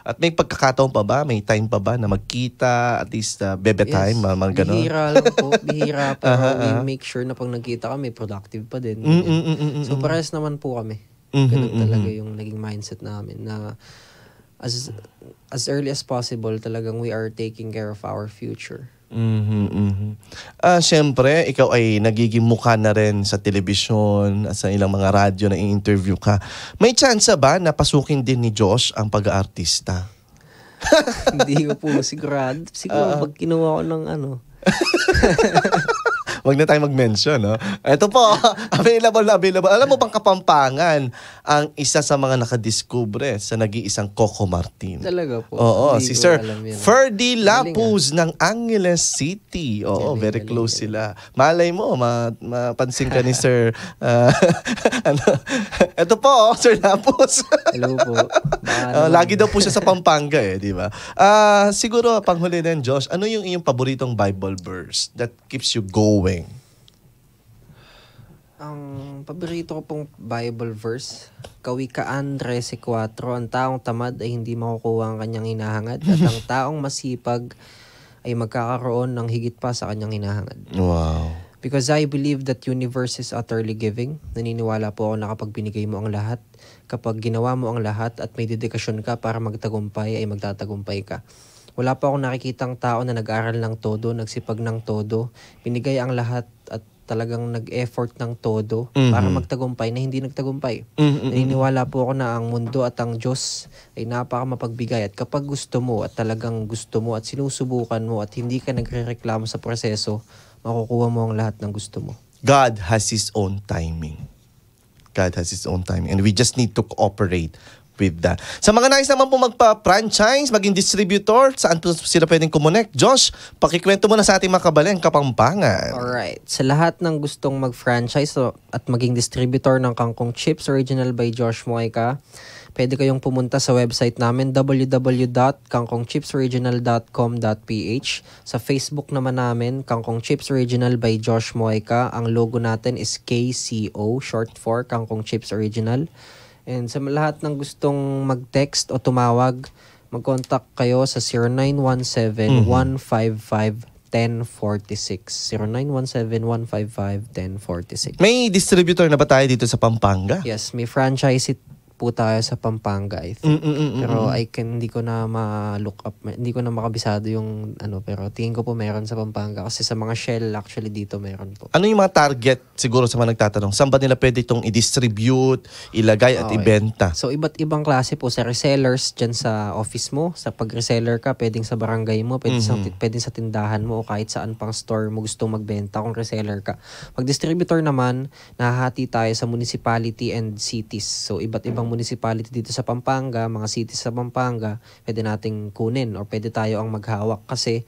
At may pagkakataon pa ba? May time pa ba na magkita? At least bebe time? Mga gano'n? Bihira lang po. Bihira. Pero we make sure na pag nagkita kami, productive pa din. So, parehas naman po kami. Ganun talaga yung naging mindset namin na as early as possible talagang we are taking care of our future. Siyempre, ikaw ay nagiging mukha na rin sa telebisyon, sa ilang mga radyo na i-interview ka. May chance ba na pasukin din ni Josh ang pag-aartista? Hindi ko po sigurado. Siguro pag kinuha ko ng Wag na tayo mag-mention, no? Ito po, available. Alam mo bang Kapampangan ang isa sa mga nakadiskubre sa nag-iisang Coco Martin? Talaga po. Oo, si Sir Ferdy Lapuz ng Angeles City. Oo, very close sila. Malay mo, mapansin ka ni Sir... Ito po, Sir Lapuz. Hello po. Lagi daw po siya sa Pampanga di ba? Siguro, panghuli din, Josh, ano yung iyong paboritong Bible verse that keeps you going? Ang paborito ko pong Bible verse, Kawikaan 13:4, ang taong tamad ay hindi makukuha ang kanyang hinahangad at ang taong masipag ay magkakaroon ng higit pa sa kanyang hinahangad. Wow. Because I believe that universe is utterly giving. Naniniwala po ako na kapag binigay mo ang lahat, kapag ginawa mo ang lahat at may dedikasyon ka para magtagumpay, ay magtatagumpay ka. Wala pa akong nakikitang tao na nag-aral ng todo, nagsipag ng todo, binigay ang lahat at talagang nag-effort ng todo para magtagumpay na hindi nagtagumpay. Naniniwala po ako na ang mundo at ang Diyos ay napakamapagbigay at kapag gusto mo at talagang gusto mo at sinusubukan mo at hindi ka nagrereklamo sa proseso, makukuha mo ang lahat ng gusto mo. God has His own timing. God has His own timing. And we just need to cooperate with that. Sa mga nais naman po magpa-franchise, maging distributor, saan po sila pwedeng kumonek? Josh, pakikwento mo na sa ating mga kabalang Kapampangan. Alright. Sa lahat ng gustong mag-franchise at maging distributor ng Kangkong Chips Original by Josh Moica, pwede kayong pumunta sa website namin www.kangkongchipsoriginal.com.ph. Sa Facebook naman namin, Kangkong Chips Original by Josh Moica. Ang logo natin is KCO, short for Kangkong Chips Original. And sa lahat ng gustong mag-text o tumawag, mag-contact kayo sa 0917-155-1046. 0917-155-1046. May distributor na ba tayo dito sa Pampanga? Yes, may franchise po tayo sa Pampanga, I think. Pero hindi ko na ma-look up, hindi ko na makabisado yung pero tingin ko po meron sa Pampanga kasi sa mga Shell actually dito meron po. Ano yung mga target siguro sa mga nagtatanong? Saan ba nila pwede itong i-distribute, ilagay at ibenta? So iba't ibang klase po sa resellers dyan sa office mo, sa pag-reseller ka, pwedeng sa barangay mo, pwedeng sa tindahan mo o kahit saan pang store mo gustong magbenta kung reseller ka. Pag distributor naman, nahahati tayo sa municipality and cities. So iba't ibang municipality dito sa Pampanga, mga cities sa Pampanga, pwede nating kunin or pwede tayo ang maghawak kasi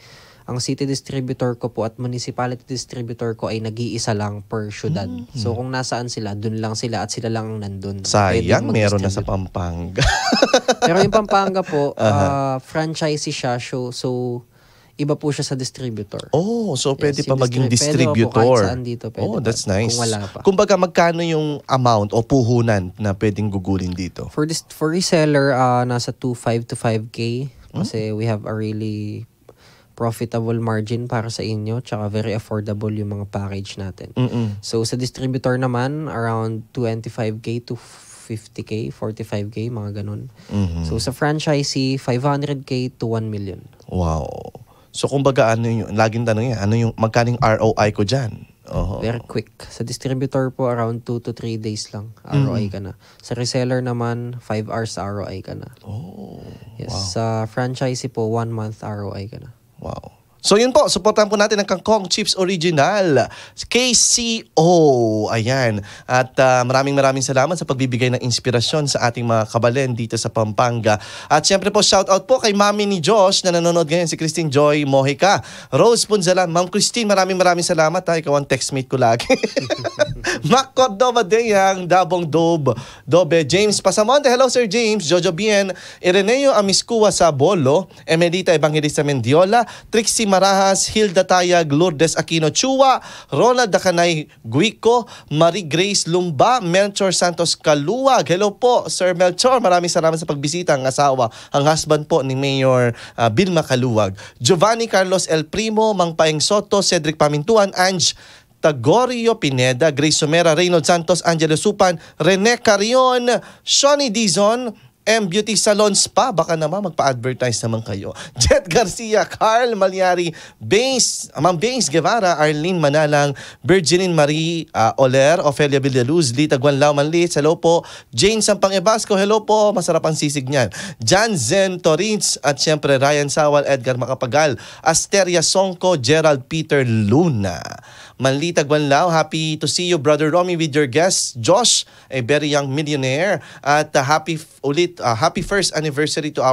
ang city distributor ko po at municipality distributor ko ay nag-iisa lang per syudad. So kung nasaan sila, dun lang sila at sila lang ang nandun. Sayang, meron na sa Pampanga. Pero yung Pampanga po, franchisee siya, so iba po siya sa distributor. Oh, so pwede pa maging distributor. Pwede po kahit saan dito. Oh, that's nice. Kung wala pa. Kumbaga, magkano yung amount o puhunan na pwedeng gugulin dito? For reseller, nasa 2.5 to 5K. Kasi we have a really profitable margin para sa inyo. Tsaka very affordable yung mga package natin. So sa distributor naman, around 25K to 50K, 45K, mga ganun. So sa franchisee, 500K to 1 million. Wow. So kumbaga ano yung laging tanong yan, ano yung magkaning ROI ko diyan? Very quick. Sa distributor po, around 2 to 3 days lang. ROI ka na. Sa reseller naman, 5 hours ROI ka na. Yes. Wow. Sa franchisee po, 1 month ROI ka na. Wow. So yun po, supportan po natin ang Kangkong Chips Original, KCO. Ayan. At maraming salamat sa pagbibigay ng inspirasyon sa ating mga kabalen dito sa Pampanga. At syempre po, shout out po kay Mami ni Josh na nanonood ngayon, si Christine Joy Mojica. Rose Punzalan. Ma'am Christine, maraming salamat. Ikaw ang textmate ko lagi. Mac Cordova Deyang, Dabong Dobe, James Pasamonte. Hello Sir James, Jojo Bien, Ireneo Amiscua sa Bolo, Emelita Evangelista Mendiola, Trixie Marahas, Hilda Tayag, Lourdes Aquino Chua, Ronald Dacanay Guico, Marie Grace Lumba, Melchor Santos Kaluwag. Hello po Sir Melchor, maraming salamat sa pagbisita. Ang asawa, ang husband po ni Mayor Vilma Kaluwag. Giovanni Carlos El Primo, Mang Paeng Soto, Cedric Pamintuan, Ange Tagorio Pineda, Grace Somera, Reynold Santos, Angelo Supan, Rene Carion, Shoni Dizon, Beauty Salon Spa, baka naman magpa-advertise naman kayo. Jet Garcia, Carl Malyari, Ma'am Baines Guevara, Arlene Manalang, Virginie Marie Oler, Ofelia Villaluz, Lita Guanlao Manlit, hello po. Jane Sampang Ebasco, hello po. Masarap ang sisig niyan. Jan Zen Torins, at syempre Ryan Sawal, Edgar Macapagal, Asteria Songko, Gerald Peter Luna. Manlita Guanlao, happy to see you Brother Romy with your guest Josh, a very young millionaire. At happy first anniversary to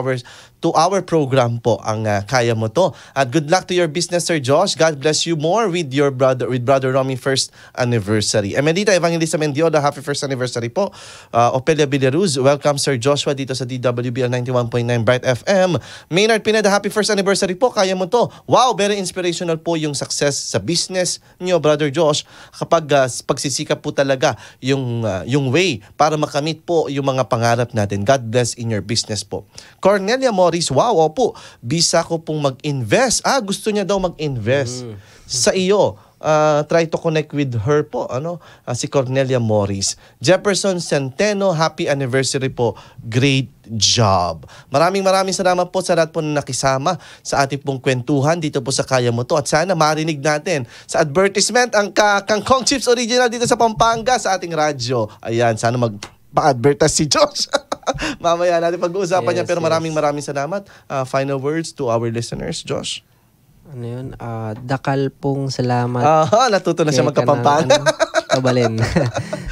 our program po ang Kaya Mo To. At good luck to your business Sir Josh. God bless you more with Brother Romy first anniversary. Emelita Evangelista Mendiola, happy first anniversary po. Opelia Villaruz, welcome Sir Joshua dito sa DWBL 91.9 Bright FM. Maynard Pineda, happy first anniversary po. Kaya Mo To. Wow, very inspirational po yung success sa business niyo Brother Josh, kapag pagsisikap po talaga yung way para makamit po yung mga pangarap natin. God bless in your business po. Cornelia Morris, wow, opo, bisa ko pong mag-invest. Gusto niya daw mag-invest sa iyo. Try to connect with her po, si Cornelia Morris. Jefferson Centeno, happy anniversary po. Great job. Maraming salamat po sa lahat po na nakisama sa ating pong kwentuhan dito po sa Kaya Mo To. At sana marinig natin sa advertisement ang Kangkong Chips Original dito sa Pampanga sa ating radyo. Ayan, sana pa-advertise si Josh. Mamaya natin pag-uusapan niya. Pero maraming salamat. Final words to our listeners, Josh. Ano yun? Dakal pong salamat. Natuto na siya magkapampanga. Kabalen.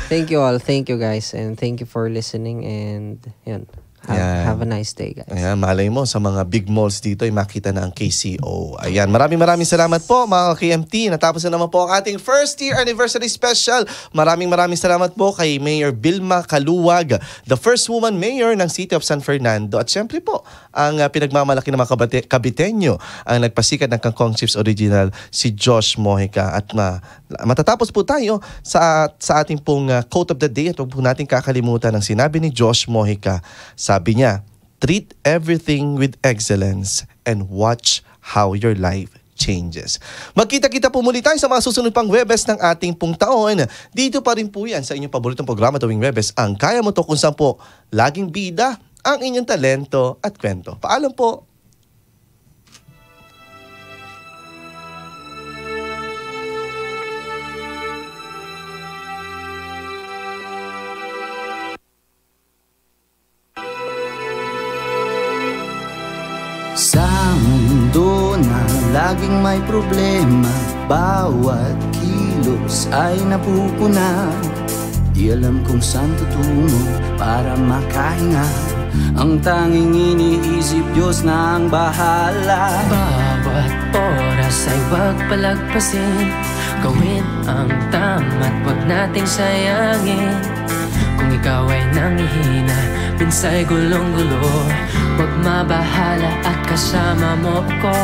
Thank you all. Thank you guys. And thank you for listening. And yun. Have a nice day, guys. Ayan, malay mo sa mga big malls dito ay makita na ang KCO. Ayan, maraming salamat po mga KMT. Natapos na naman po ang ating first year anniversary special. Maraming salamat po kay Mayor Vilma Kaluwag, the first woman mayor ng City of San Fernando. At syempre po, ang pinagmamalaki ng mga Kabitenyo, ang nagpasikat ng Kangkong Chips Original, si Josh Mojica. At matatapos po tayo sa ating pong quote of the day. At huwag po natin kakalimutan ang sinabi ni Josh Mojica. Sabi niya, treat everything with excellence and watch how your life changes. Magkita-kita po muli tayo sa mga susunod pang Webes ng ating pong taon. Dito pa rin po yan sa inyong paboritong programa tuwing Webes, ang Kaya Mo To, kung saan po laging bida ang inyong talento at kwento. Paalam po. Sa mundo na laging may problema, bawat kilos ay napupuna. Di alam kung saan tutungo para makahinga. Ang tanging iniisip, Diyos na ang bahala. Bawat oras ay wag palagpasin, gawin ang tama't wag nating sayangin. Kung ikaw ay nangihina, pinsay gulong-gulo, wag mabahala at kasama mo ako.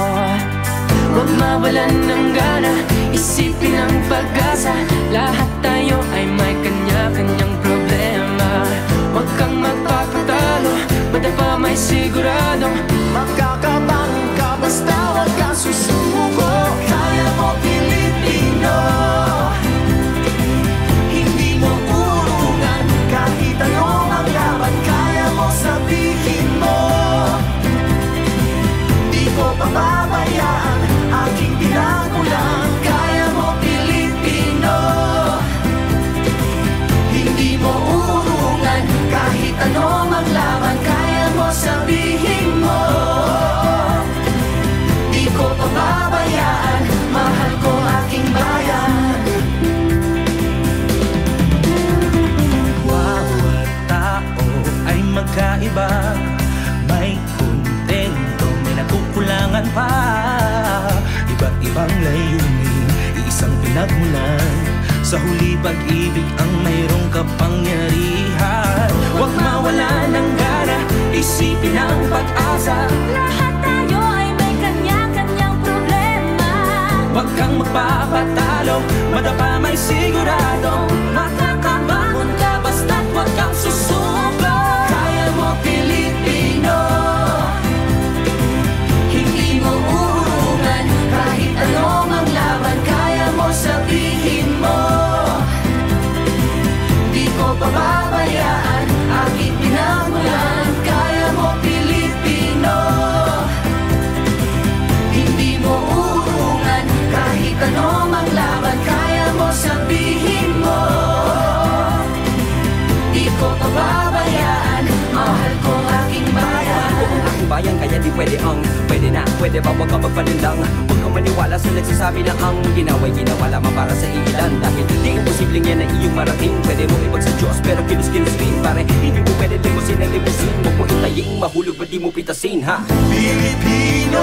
Wag mawalan ng gana, isipin ang pag-asa. Lahat tayo ay may kanya-kanyang problema. Wag kang magpapatalo, basta pa may sigurado. Makakabang ka basta wag kang susuko. Kaya mo Pilipino, hindi mo urungan kahit anong pang layunin, isang pinagmulan. Sa huli pag-ibig ang mayroong kapangyarihan. Huwag mawala ng gana, isipin ang pag-asa. Lahat tayo ay may kanya-kanyang problema. Huwag kang magpapatalo, madapa may siguradong makakabangon ka, basta't huwag kang susuko. Kaya mo Pilipino, hindi mo uurungan. Kahit anong ang laban, kaya mo sabihin mo, di ko pababayaan, aking pinagmulan. Kaya mo Pilipino, hindi mo uurungan. Kahit anong ang laban, kaya mo sabihin mo, di ko pababayaan, mahal ko aking bayan. Aking bayan kaya di pwede pwede ba wag ka magpalinlang. Huwag kang maniwala sa nagsasabi na ang ginawa'y ginawa lamang para sa ilan. Dahil di imposibleng yan na iyong marating. Pwede mo ibag sa Diyos pero kilos-kilos rin. Pare hindi mo pwede limusin ang limusin. Huwag mo itaying mahulog ba di mo pitasin ha. Pilipino,